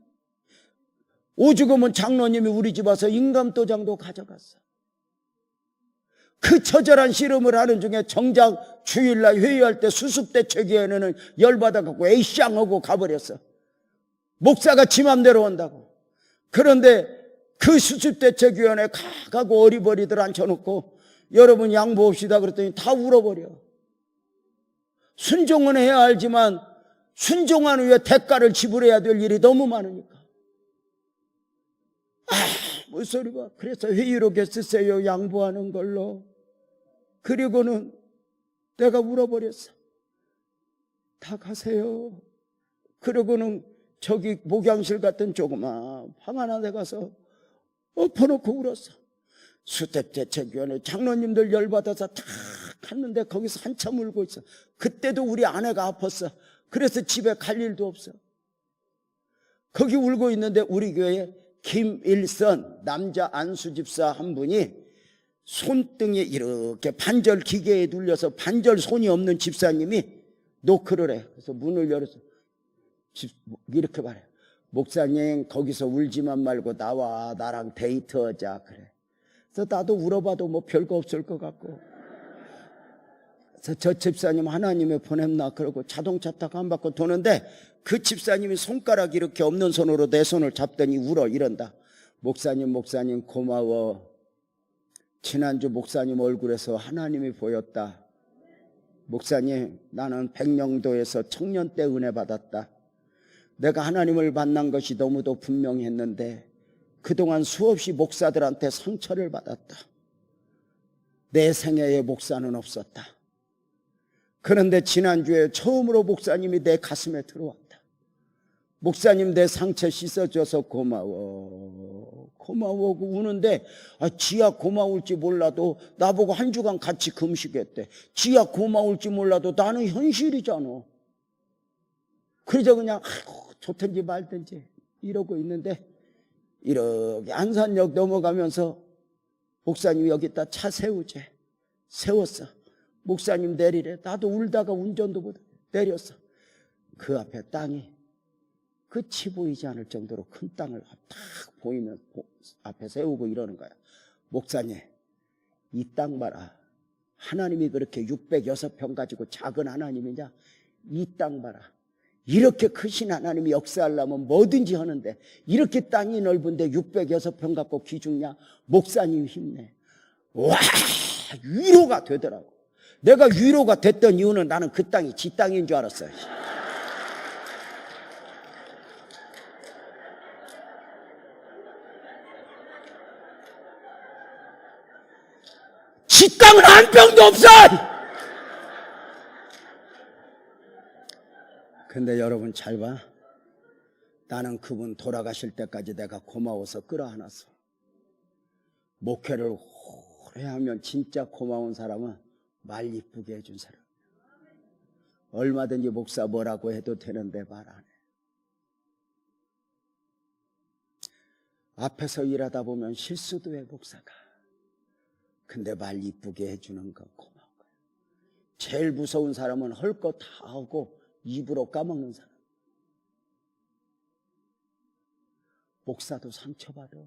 오죽하면 장로님이 우리 집 와서 인감도장도 가져갔어. 그 처절한 씨름을 하는 중에 정작 주일날 회의할 때 수습대책위원회는 열받아갖고 에이쌍하고 가버렸어. 목사가 지 맘대로 한다고. 그런데 그 수습대책위원회 가고 어리버리들 앉혀놓고 여러분 양보합시다 그랬더니 다 울어버려. 순종은 해야 알지만 순종한 후에 대가를 지불해야 될 일이 너무 많으니까. 무슨 소리 봐. 그래서 회의록에 쓰세요. 양보하는 걸로. 그리고는 내가 울어버렸어. 다 가세요. 그러고는 저기 목양실 같은 조그만 방 하나 데 가서 엎어놓고 울었어. 수습대책위원회 장로님들 열받아서 다 갔는데 거기서 한참 울고 있어. 그때도 우리 아내가 아팠어. 그래서 집에 갈 일도 없어. 거기 울고 있는데 우리 교회에 김일선 남자 안수집사 한 분이 손등에 이렇게 반절 기계에 눌려서 반절 손이 없는 집사님이 노크를 해. 그래서 문을 열어서 이렇게 말해. 목사님 거기서 울지만 말고 나와. 나랑 데이트하자. 그래. 그래서 나도 울어봐도 뭐 별거 없을 것 같고. 그래서 저 집사님 하나님의 보냈나 그러고 자동차 타고 한 바퀴 도는데 그 집사님이 손가락 이렇게 없는 손으로 내 손을 잡더니 울어. 이런다. 목사님 고마워. 지난주 목사님 얼굴에서 하나님이 보였다. 목사님 나는 백령도에서 청년 때 은혜 받았다. 내가 하나님을 만난 것이 너무도 분명했는데 그동안 수없이 목사들한테 상처를 받았다. 내 생애에 목사는 없었다. 그런데 지난주에 처음으로 목사님이 내 가슴에 들어왔다. 목사님 내 상처 씻어줘서 고마워. 고마워. 우는데 지야 고마울지 몰라도 나보고 한 주간 같이 금식했대. 지야 고마울지 몰라도 나는 현실이잖아. 그래서 그냥 좋든지 말든지 이러고 있는데 이렇게 안산역 넘어가면서 목사님이 여기다 차 세우재. 세웠어. 목사님 내리래. 나도 울다가 운전도 못 내렸어. 그 앞에 땅이 끝이 보이지 않을 정도로 큰 땅을 딱 보이면 앞에 세우고 이러는 거야. 목사님 이 땅 봐라. 하나님이 그렇게 606평 가지고 작은 하나님이냐? 이 땅 봐라. 이렇게 크신 하나님이 역사하려면 뭐든지 하는데 이렇게 땅이 넓은데 606평 갖고 기죽냐? 목사님 힘내. 와, 위로가 되더라고. 내가 위로가 됐던 이유는 나는 그 땅이 지 땅인 줄 알았어요. 지 땅은 한 평도 없어! 근데 여러분 잘 봐. 나는 그분 돌아가실 때까지 내가 고마워서 끌어안았어. 목회를 오래 하면 진짜 고마운 사람은 말 이쁘게 해준 사람. 얼마든지 목사 뭐라고 해도 되는데 말 안 해. 앞에서 일하다 보면 실수도 해 목사가. 근데 말 이쁘게 해주는 건 고마운 거야. 제일 무서운 사람은 할 거 다 하고 입으로 까먹는 사람. 목사도 상처받아.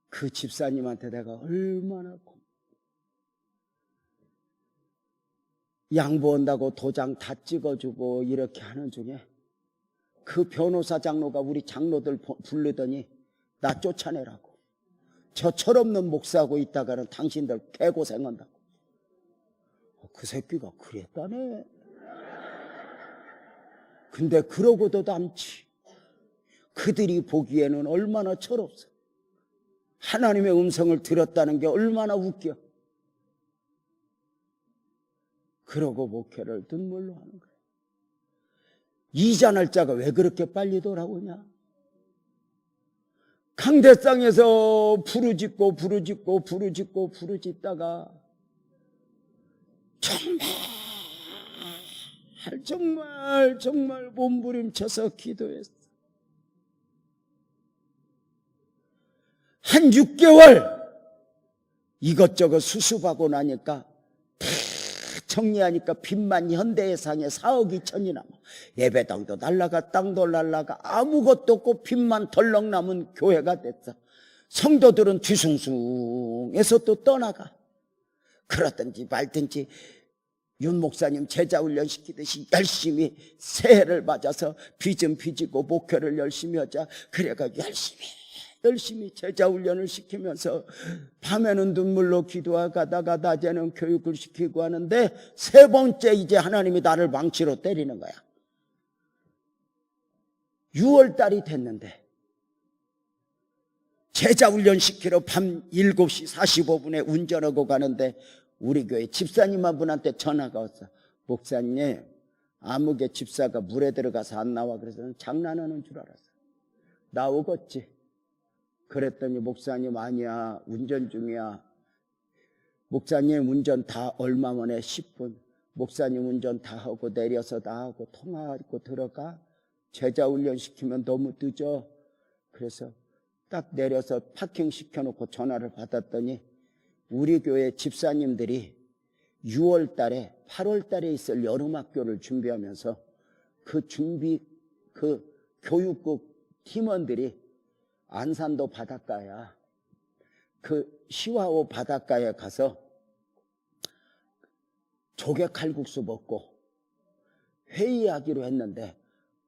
그 집사님한테 내가 얼마나 양보한다고 도장 다 찍어주고 이렇게 하는 중에 그 변호사 장로가 우리 장로들 부르더니 나 쫓아내라고. 저 철없는 목사하고 있다가는 당신들 개고생한다고. 그 새끼가 그랬다네. 근데 그러고도 남지. 그들이 보기에는 얼마나 철없어. 하나님의 음성을 들었다는 게 얼마나 웃겨. 그러고 목회를 눈물로 하는 거야. 이자 날짜가 왜 그렇게 빨리 돌아오냐? 강대상에서 부르짖다가 정말 몸부림쳐서 기도했어. 한 6개월 이것저것 수습하고 나니까 다 정리하니까 빚만 현대해상에 4억 2천이 남아. 예배당도 날라가 땅도 날라가 아무것도 없고 빚만 덜렁 남은 교회가 됐어. 성도들은 뒤숭숭해서 또 떠나가. 그러든지 말든지 윤 목사님 제자 훈련 시키듯이 열심히 새해를 맞아서 빚은 빚이고 목회를 열심히 하자. 그래가 열심히 제자 훈련을 시키면서 밤에는 눈물로 기도하다가 낮에는 교육을 시키고 하는데 세 번째 이제 하나님이 나를 망치로 때리는 거야. 6월달이 됐는데 제자 훈련 시키러 밤 7시 45분에 운전하고 가는데 우리 교회 집사님 한 분한테 전화가 왔어. 목사님, 아무개 집사가 물에 들어가서 안 나와. 그래서 장난하는 줄 알았어. 나오겠지. 그랬더니 목사님 아니야, 운전 중이야. 목사님 운전 다 얼마 만에 10분. 목사님 운전 다 하고 내려서 나하고 통화하고 들어가. 제자 훈련 시키면 너무 늦어. 그래서 딱 내려서 파킹 시켜놓고 전화를 받았더니 우리 교회 집사님들이 6월 달에 8월 달에 있을 여름학교를 준비하면서 그 교육국 팀원들이 안산도 바닷가야, 그 시화호 바닷가에 가서 조개 칼국수 먹고 회의하기로 했는데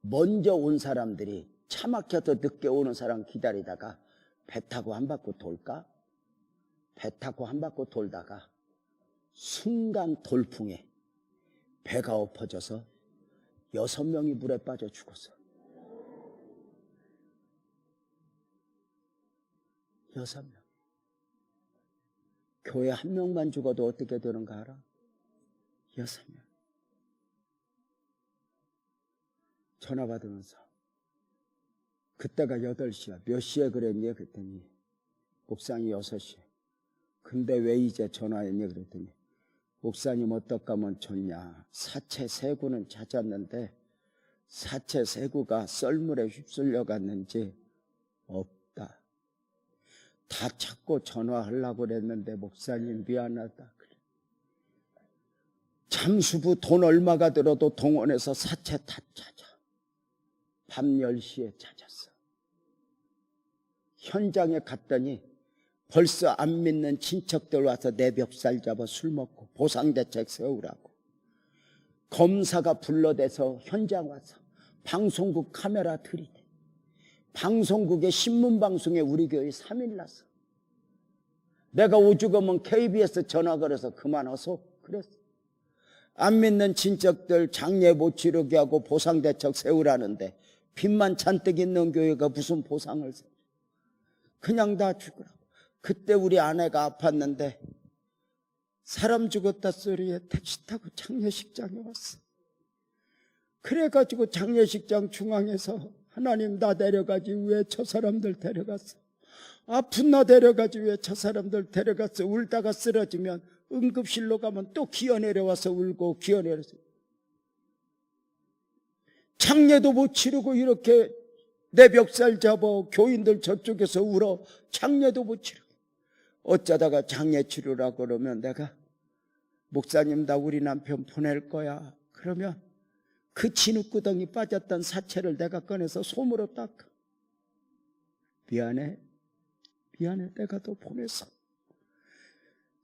먼저 온 사람들이 차 막혀서 늦게 오는 사람 기다리다가 배 타고 한 바퀴 돌까? 배 타고 한 바퀴 돌다가 순간 돌풍에 배가 엎어져서 6명이 물에 빠져 죽었어. 6명. 교회 한 명만 죽어도 어떻게 되는가 알아? 6명. 전화 받으면서 그때가 8시야. 몇 시에 그랬니? 그랬더니 목사님 6시. 근데 왜 이제 전화했니? 그랬더니 목사님 어떡하면 좋냐. 사체 세구는 찾았는데 사체 세구가 썰물에 휩쓸려 갔는지 없다. 다 찾고 전화하려고 그랬는데 목사님 미안하다. 그래. 잠수부 돈 얼마가 들어도 동원해서 사체 다 찾아. 밤 10시에 찾았어. 현장에 갔더니 벌써 안 믿는 친척들 와서 내 멱살 잡아 술 먹고 보상대책 세우라고. 검사가 불러대서 현장 와서 방송국 카메라 들이대. 방송국에 신문방송에 우리 교회 3일 났어. 내가 오죽하면 KBS 전화 걸어서 그만하소 그랬어. 안 믿는 친척들 장례 못 치르게 하고 보상대책 세우라는데 빚만 잔뜩 있는 교회가 무슨 보상을 세워. 그냥 다 죽으라고. 그때 우리 아내가 아팠는데 사람 죽었다 소리에 택시 타고 장례식장에 왔어. 그래가지고 장례식장 중앙에서 하나님 나 데려가지 왜 저 사람들 데려갔어. 아픈 나 데려가지 왜 저 사람들 데려갔어. 울다가 쓰러지면 응급실로 가면 또 기어내려와서 울고 기어내려서 장례도 못 치르고 이렇게 내 멱살 잡아 교인들 저쪽에서 울어. 장례도 못 치르고 어쩌다가 장례 치르라고 그러면 내가 목사님 나 우리 남편 보낼 거야. 그러면 그 진흙구덩이 빠졌던 사체를 내가 꺼내서 솜으로 닦아. 미안해 내가 또 보냈어.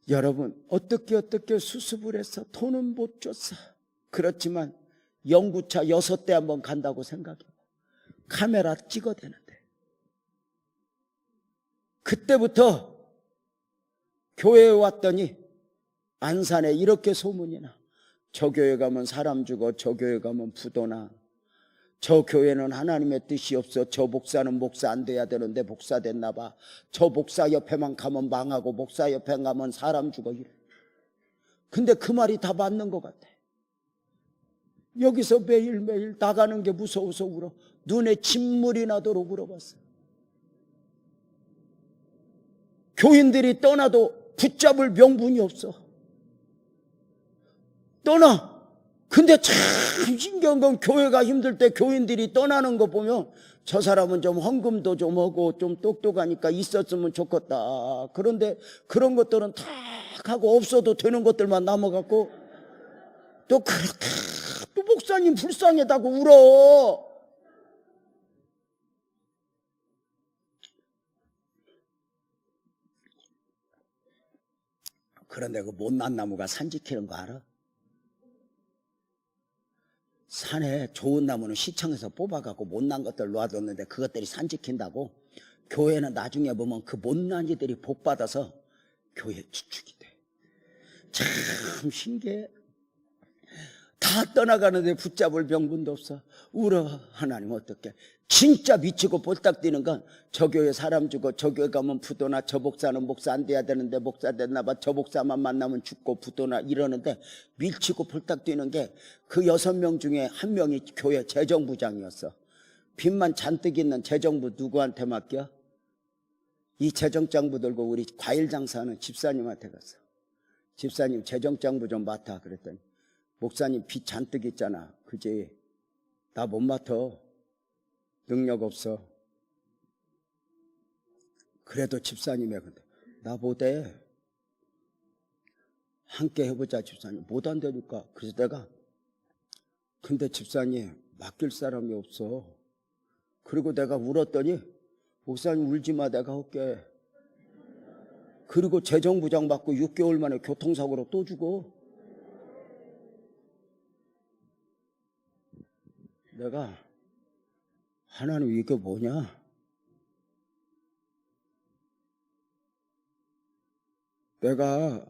여러분 어떻게 수습을 해서 돈은 못 줬어. 그렇지만 연구차 6대 한번 간다고 생각해. 카메라 찍어대는데 그때부터 교회에 왔더니 안산에 이렇게 소문이 나. 저 교회 가면 사람 죽어. 저 교회 가면 부도나. 저 교회는 하나님의 뜻이 없어. 저 목사는 목사 안 돼야 되는데 목사 됐나 봐. 저 목사 옆에만 가면 망하고 목사 옆에 가면 사람 죽어. 근데 그 말이 다 맞는 것 같아. 여기서 매일매일 나가는 게 무서워서 울어. 눈에 진물이 나도록 울어봤어. 교인들이 떠나도 붙잡을 명분이 없어. 떠나. 근데 참 신기한 건 교회가 힘들 때 교인들이 떠나는 거 보면 저 사람은 좀 헌금도 좀 하고 좀 똑똑하니까 있었으면 좋겠다. 그런데 그런 것들은 다 하고 없어도 되는 것들만 남아갖고 또 그렇게 또 목사님 불쌍하다고 울어. 그런데 그 못난 나무가 산 지키는 거 알아? 산에 좋은 나무는 시청에서 뽑아갖고 못난 것들 놓아뒀는데 그것들이 산 지킨다고. 교회는 나중에 보면 그 못난 이들이 복받아서 교회 주축이 돼. 참 신기해. 다 떠나가는데 붙잡을 명분도 없어. 울어. 하나님 어떡해. 진짜 미치고 볼딱 뛰는 건 저 교회 사람 주고 저 교회 가면 부도나 저 목사는 목사 안 돼야 되는데 목사 됐나 봐. 저 목사만 만나면 죽고 부도나 이러는데 밀치고 볼딱 뛰는 게 그 6명 중에 한 명이 교회 재정부장이었어. 빚만 잔뜩 있는 재정부 누구한테 맡겨? 이 재정장부 들고 우리 과일 장사하는 집사님한테 갔어. 집사님 재정장부 좀 맡아. 그랬더니 목사님 빚 잔뜩 있잖아. 그지? 나 못 맡아. 능력 없어. 그래도 집사님이 근데 나보대. 함께 해보자 집사님. 못 한다니까. 그래서 내가 근데 집사님 맡길 사람이 없어. 그리고 내가 울었더니 목사님 울지 마 내가 할게. 그리고 재정부장 받고 6개월 만에 교통사고로 또 죽어. 내가 하나님 이게 뭐냐? 내가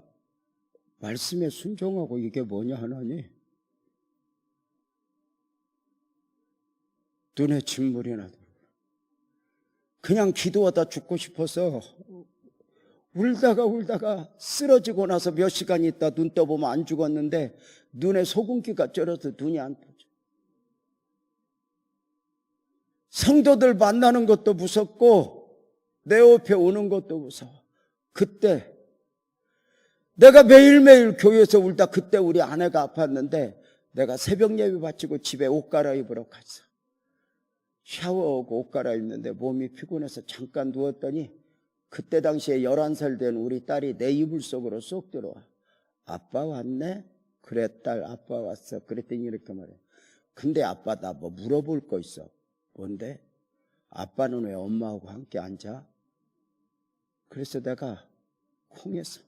말씀에 순종하고 이게 뭐냐 하나님? 눈에 진물이 나더라고요. 그냥 기도하다 죽고 싶어서 울다가 쓰러지고 나서 몇 시간 있다 눈 떠보면 안 죽었는데 눈에 소금기가 쩔어서 눈이 안 떠져. 성도들 만나는 것도 무섭고 내 옆에 오는 것도 무서워. 그때 내가 매일매일 교회에서 울다 그때 우리 아내가 아팠는데 내가 새벽 예배 바치고 집에 옷 갈아입으러 갔어. 샤워하고 옷 갈아입는데 몸이 피곤해서 잠깐 누웠더니 그때 당시에 11살 된 우리 딸이 내 이불 속으로 쏙 들어와. 아빠 왔네? 그래 딸 아빠 왔어. 그랬더니 이렇게 말해. 근데 아빠 나 뭐 물어볼 거 있어. 뭔데? 아빠는 왜 엄마하고 함께 앉아? 그래서 내가 콩했어.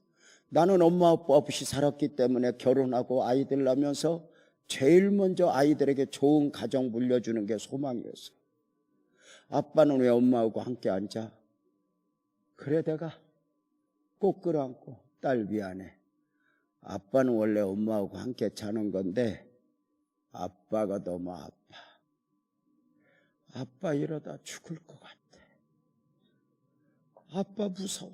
나는 엄마 아빠 없이 살았기 때문에 결혼하고 아이들 낳으면서 제일 먼저 아이들에게 좋은 가정 물려주는 게 소망이었어. 아빠는 왜 엄마하고 함께 앉아? 그래 내가 꼭 끌어안고 딸 미안해. 아빠는 원래 엄마하고 함께 자는 건데 아빠가 너무 아파. 아빠 이러다 죽을 것 같아. 아빠 무서워.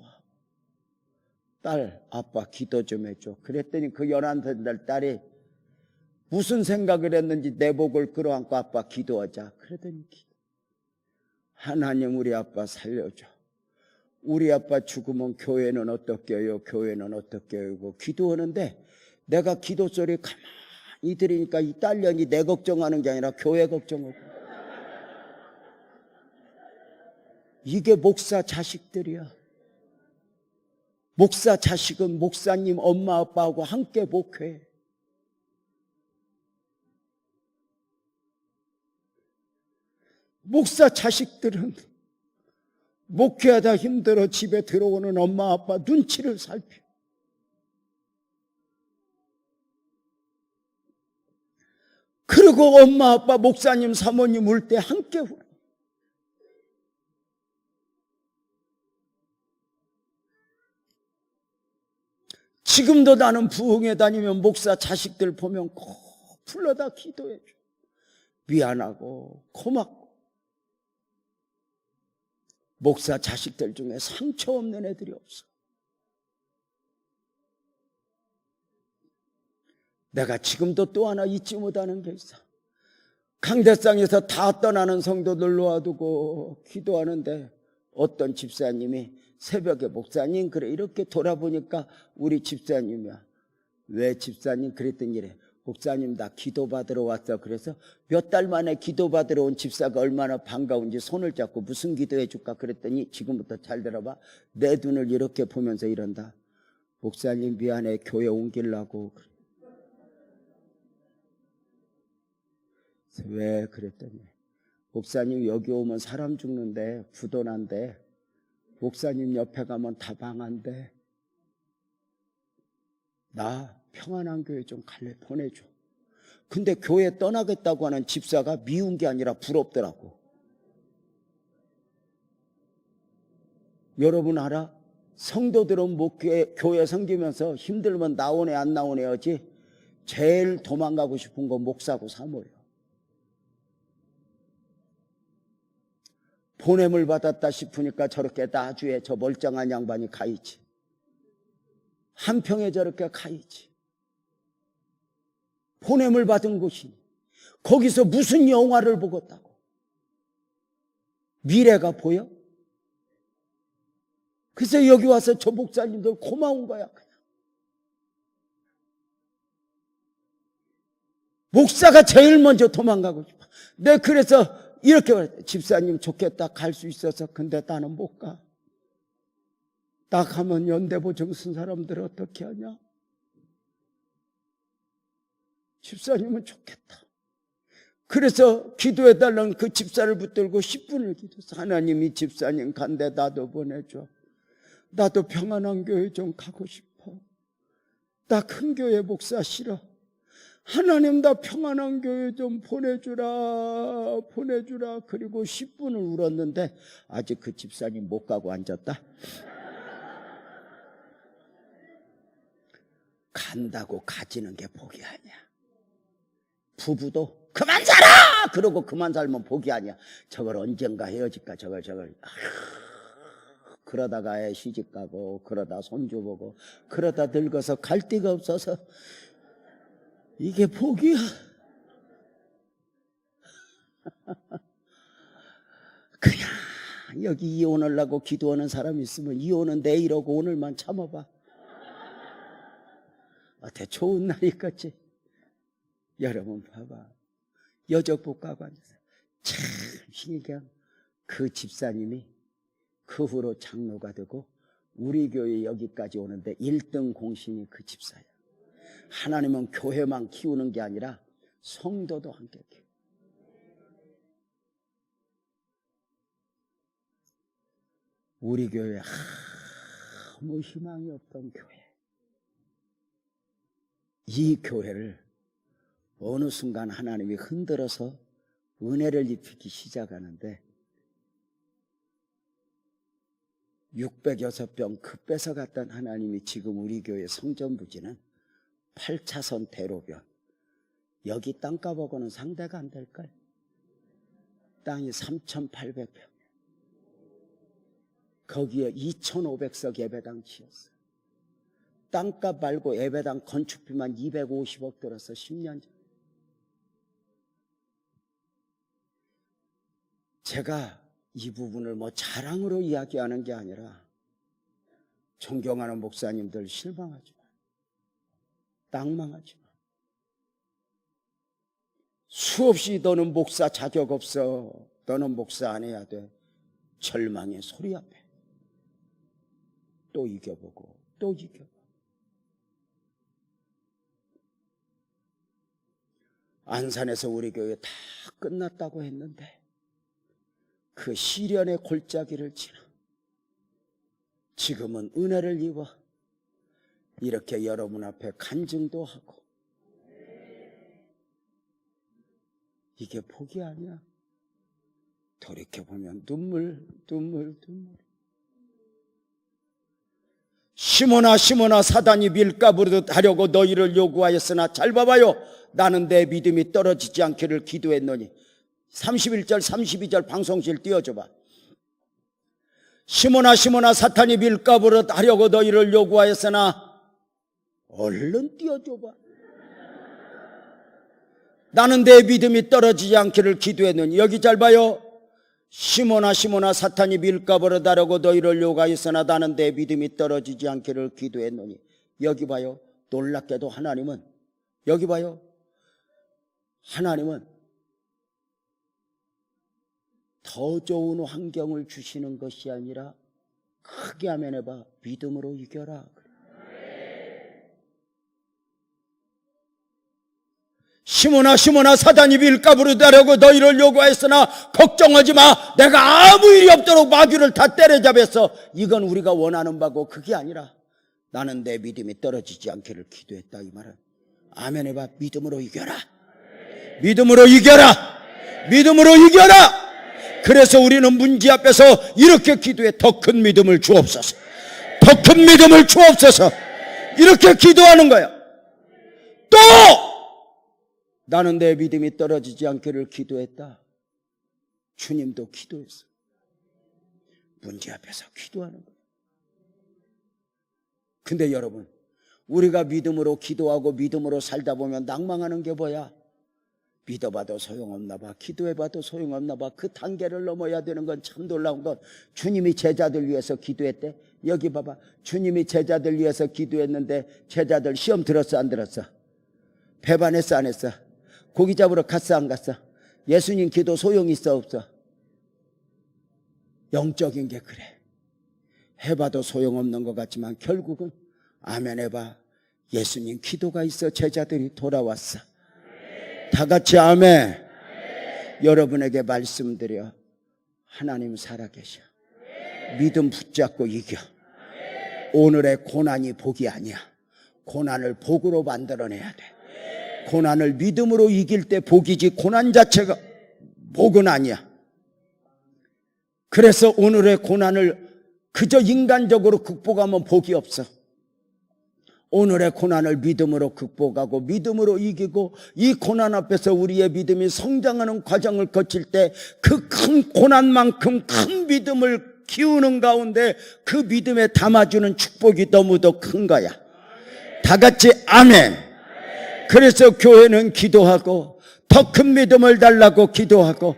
딸 아빠 기도 좀 해줘. 그랬더니 그 11살 딸이 무슨 생각을 했는지 내 목을 끌어안고 아빠 기도하자. 그러더니 하나님 우리 아빠 살려줘. 우리 아빠 죽으면 교회는 어떻게 해요? 교회는 어떻게 해요? 기도하는데 내가 기도 소리 가만히 들으니까 이 딸년이 내 걱정하는 게 아니라 교회 걱정하고. 이게 목사 자식들이야. 목사 자식은 목사님 엄마 아빠하고 함께 목회해. 목사 자식들은 목회하다 힘들어 집에 들어오는 엄마 아빠 눈치를 살펴. 그리고 엄마 아빠 목사님 사모님 울 때 함께 울어. 지금도 나는 부흥회 다니면 목사 자식들 보면 꼭 불러다 기도해줘. 미안하고 고맙고. 목사 자식들 중에 상처 없는 애들이 없어. 내가 지금도 또 하나 잊지 못하는 게 있어. 강대상에서 다 떠나는 성도들 놓아두고 기도하는데 어떤 집사님이 새벽에 목사님 그래 이렇게 돌아보니까 우리 집사님이야. 왜 집사님? 그랬더니 이래. 목사님 나 기도받으러 왔어. 그래서 몇 달 만에 기도받으러 온 집사가 얼마나 반가운지 손을 잡고 무슨 기도해 줄까 그랬더니 지금부터 잘 들어봐. 내 눈을 이렇게 보면서 이런다. 목사님 미안해 교회 옮기려고. 왜? 그랬더니 목사님 여기 오면 사람 죽는데 부도난데 목사님 옆에 가면 다 방한데 나 평안한 교회 좀 갈래 보내줘. 근데 교회 떠나겠다고 하는 집사가 미운 게 아니라 부럽더라고. 여러분 알아? 성도들은 교회 섬기면서 힘들면 나오네 안 나오네 하지 제일 도망가고 싶은 건 목사고 사모예요. 보냄을 받았다 싶으니까 저렇게 나주에 저 멀쩡한 양반이 가있지. 한평에 저렇게 가있지. 보냄을 받은 곳이니 거기서 무슨 영화를 보겠다고. 미래가 보여? 그래서 여기 와서 저 목사님들 고마운 거야. 그냥. 목사가 제일 먼저 도망가고 싶어. 내가 그래서 이렇게 말했다. 집사님 좋겠다. 갈 수 있어서. 근데 나는 못 가. 나 가면 연대보증 쓴 사람들 어떻게 하냐? 집사님은 좋겠다. 그래서 기도해달라는 그 집사를 붙들고 10분을 기도했어. 하나님 이 집사님 간데 나도 보내줘. 나도 평안한 교회 좀 가고 싶어. 나 큰 교회 목사 싫어. 하나님 나 평안한 교회 좀 보내주라. 그리고 10분을 울었는데 아직 그 집사님 못 가고 앉았다. 간다고 가지는 게 복이 아니야. 부부도 그만 살아! 그러고 그만 살면 복이 아니야. 저걸 언젠가 헤어질까 저걸 그러다가 애 시집 가고 그러다 손주 보고 그러다 늙어서 갈 데가 없어서 이게 복이야. 그냥 여기 이혼하려고 기도하는 사람이 있으면 이혼은 내일 오고 오늘만 참아봐. 어때 좋은 날이 있겠지. 여러분 봐봐. 여적복 가고 앉아서 참 신기한 그 집사님이 그 후로 장로가 되고 우리 교회 여기까지 오는데 1등 공신이 그 집사야. 하나님은 교회만 키우는 게 아니라 성도도 함께 키워. 우리 교회 아무 희망이 없던 교회. 이 교회를 어느 순간 하나님이 흔들어서 은혜를 입히기 시작하는데 606병 그 뺏어갔던 하나님이 지금 우리 교회 성전부지는 8차선 대로변. 여기 땅값하고는 상대가 안 될걸. 땅이 3,800평. 거기에 2,500석 예배당 지었어. 땅값 말고 예배당 건축비만 250억 들어서 10년 전. 제가 이 부분을 뭐 자랑으로 이야기하는 게 아니라 존경하는 목사님들 실망하지 마. 낭망하지 마. 수없이 너는 목사 자격 없어. 너는 목사 안 해야 돼. 절망의 소리 앞에 또 이겨보고 또 이겨보고. 안산에서 우리 교회 다 끝났다고 했는데 그 시련의 골짜기를 지나 지금은 은혜를 입어 이렇게 여러분 앞에 간증도 하고. 이게 복이 아니야. 돌이켜보면 눈물. 시몬아 사단이 밀가부르듯 하려고 너희를 요구하였으나 잘 봐봐요. 나는 내 믿음이 떨어지지 않기를 기도했노니. 31절 32절 방송실 띄워줘봐. 시몬아 사탄이 밀가부르듯 하려고 너희를 요구하였으나. 얼른 띄워줘봐. 나는 내 믿음이 떨어지지 않기를 기도했노니. 여기 잘 봐요. 시몬아 사탄이 밀가부르듯 하려고 너희를 요구하였으나 나는 내 믿음이 떨어지지 않기를 기도했노니. 여기 봐요. 놀랍게도 하나님은, 여기 봐요. 하나님은 더 좋은 환경을 주시는 것이 아니라 크게 아멘해봐. 믿음으로 이겨라. 시몬아 사단이 밀가부르듯 하려고 너희를 요구하였으나 걱정하지 마. 내가 아무 일이 없도록 마귀를 다 때려잡았어. 이건 우리가 원하는 바고 그게 아니라 나는 내 믿음이 떨어지지 않기를 기도했다. 이 말은 아멘 해봐. 믿음으로 이겨라. 믿음으로 이겨라. 믿음으로 이겨라. 그래서 우리는 문제 앞에서 이렇게 기도해. 더 큰 믿음을 주옵소서. 더 큰 믿음을 주옵소서. 이렇게 기도하는 거야. 또 나는 내 믿음이 떨어지지 않기를 기도했다. 주님도 기도했어. 문제 앞에서 기도하는 거야. 근데 여러분, 우리가 믿음으로 기도하고 믿음으로 살다 보면 낭망하는 게 뭐야? 믿어봐도 소용없나 봐. 기도해봐도 소용없나 봐. 그 단계를 넘어야 되는 건 참 놀라운 건, 주님이 제자들 위해서 기도했대. 여기 봐봐. 주님이 제자들 위해서 기도했는데 제자들 시험 들었어 안 들었어? 배반했어 안 했어? 고기 잡으러 갔어 안 갔어? 예수님 기도 소용 있어 없어? 영적인 게 그래. 해봐도 소용없는 것 같지만 결국은 아멘 해봐. 예수님 기도가 있어 제자들이 돌아왔어. 다 같이 아멘. 여러분에게 말씀드려. 하나님 살아계셔. 믿음 붙잡고 이겨. 오늘의 고난이 복이 아니야. 고난을 복으로 만들어내야 돼. 고난을 믿음으로 이길 때 복이지 고난 자체가 복은 아니야. 그래서 오늘의 고난을 그저 인간적으로 극복하면 복이 없어. 오늘의 고난을 믿음으로 극복하고 믿음으로 이기고 이 고난 앞에서 우리의 믿음이 성장하는 과정을 거칠 때 그 큰 고난만큼 큰 믿음을 키우는 가운데 그 믿음에 담아주는 축복이 너무도 큰 거야. 다 같이 아멘. 그래서 교회는 기도하고 더 큰 믿음을 달라고 기도하고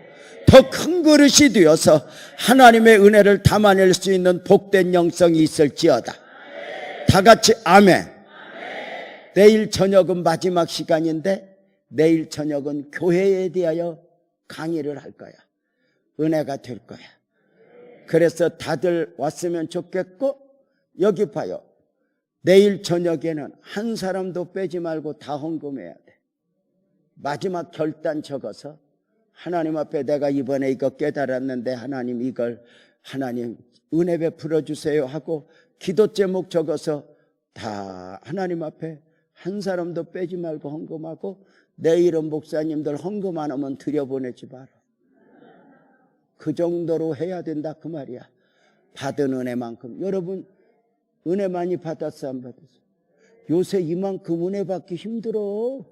더 큰 그릇이 되어서 하나님의 은혜를 담아낼 수 있는 복된 영성이 있을지어다. 다 같이 아멘. 내일 저녁은 마지막 시간인데 내일 저녁은 교회에 대하여 강의를 할 거야. 은혜가 될 거야. 그래서 다들 왔으면 좋겠고, 여기 봐요. 내일 저녁에는 한 사람도 빼지 말고 다 헌금해야 돼. 마지막 결단 적어서 하나님 앞에 내가 이번에 이거 깨달았는데 하나님 이걸 하나님 은혜 베풀어 주세요 하고 기도 제목 적어서 다 하나님 앞에 한 사람도 빼지 말고 헌금하고, 내일은 목사님들 헌금 안 하면 들여보내지 마라. 그 정도로 해야 된다 그 말이야. 받은 은혜만큼. 여러분 은혜 많이 받았어 안 받았어? 요새 이만큼 은혜 받기 힘들어.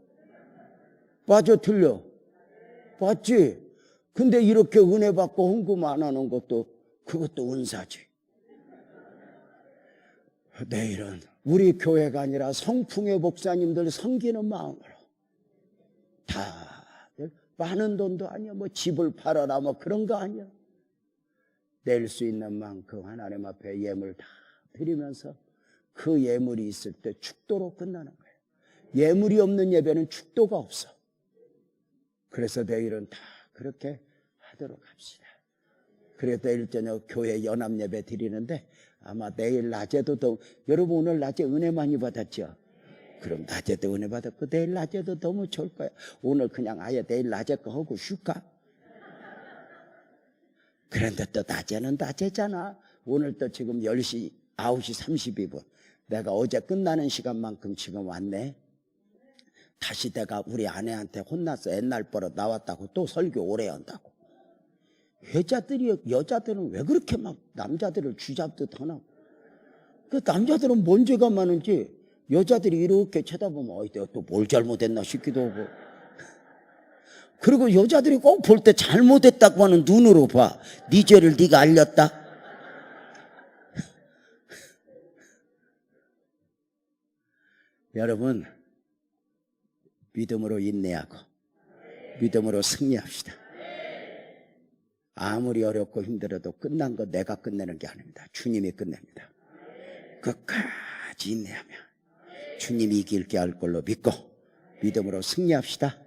맞아 틀려? 맞지? 근데 이렇게 은혜 받고 헌금 안 하는 것도 그것도 은사지. 내일은 우리 교회가 아니라 성풍의 목사님들 섬기는 마음으로 다들 많은 돈도 아니야. 뭐 집을 팔아라 뭐 그런 거 아니야. 낼 수 있는 만큼 하나님 앞에 예물 다 드리면서 그 예물이 있을 때 축도로 끝나는 거예요. 예물이 없는 예배는 축도가 없어. 그래서 내일은 다 그렇게 하도록 합시다. 그래서 내일 저녁 교회 연합 예배 드리는데 아마 내일 낮에도 여러분 오늘 낮에 은혜 많이 받았죠? 그럼 낮에도 은혜 받았고 내일 낮에도 너무 좋을 거야. 오늘 그냥 아예 내일 낮에 거 하고 쉴까? 그런데 또 낮에는 낮에잖아. 오늘 또 지금 10시 9시 32분 내가 어제 끝나는 시간만큼 지금 왔네. 다시 내가 우리 아내한테 혼났어. 옛날 버릇 나왔다고 또 설교 오래 한다고. 여자들은 왜 그렇게 막 남자들을 쥐잡듯 하나? 그 남자들은 뭔 죄가 많은지 여자들이 이렇게 쳐다보면 내가 또 뭘 잘못했나 싶기도 하고. 그리고 여자들이 꼭 볼 때 잘못했다고 하는 눈으로 봐. 네 죄를 네가 알렸다? 여러분 믿음으로 인내하고 믿음으로 승리합시다. 아무리 어렵고 힘들어도 끝난 거 내가 끝내는 게 아닙니다. 주님이 끝냅니다. 끝까지 인내하면 주님이 이길게 할 걸로 믿고 믿음으로 승리합시다.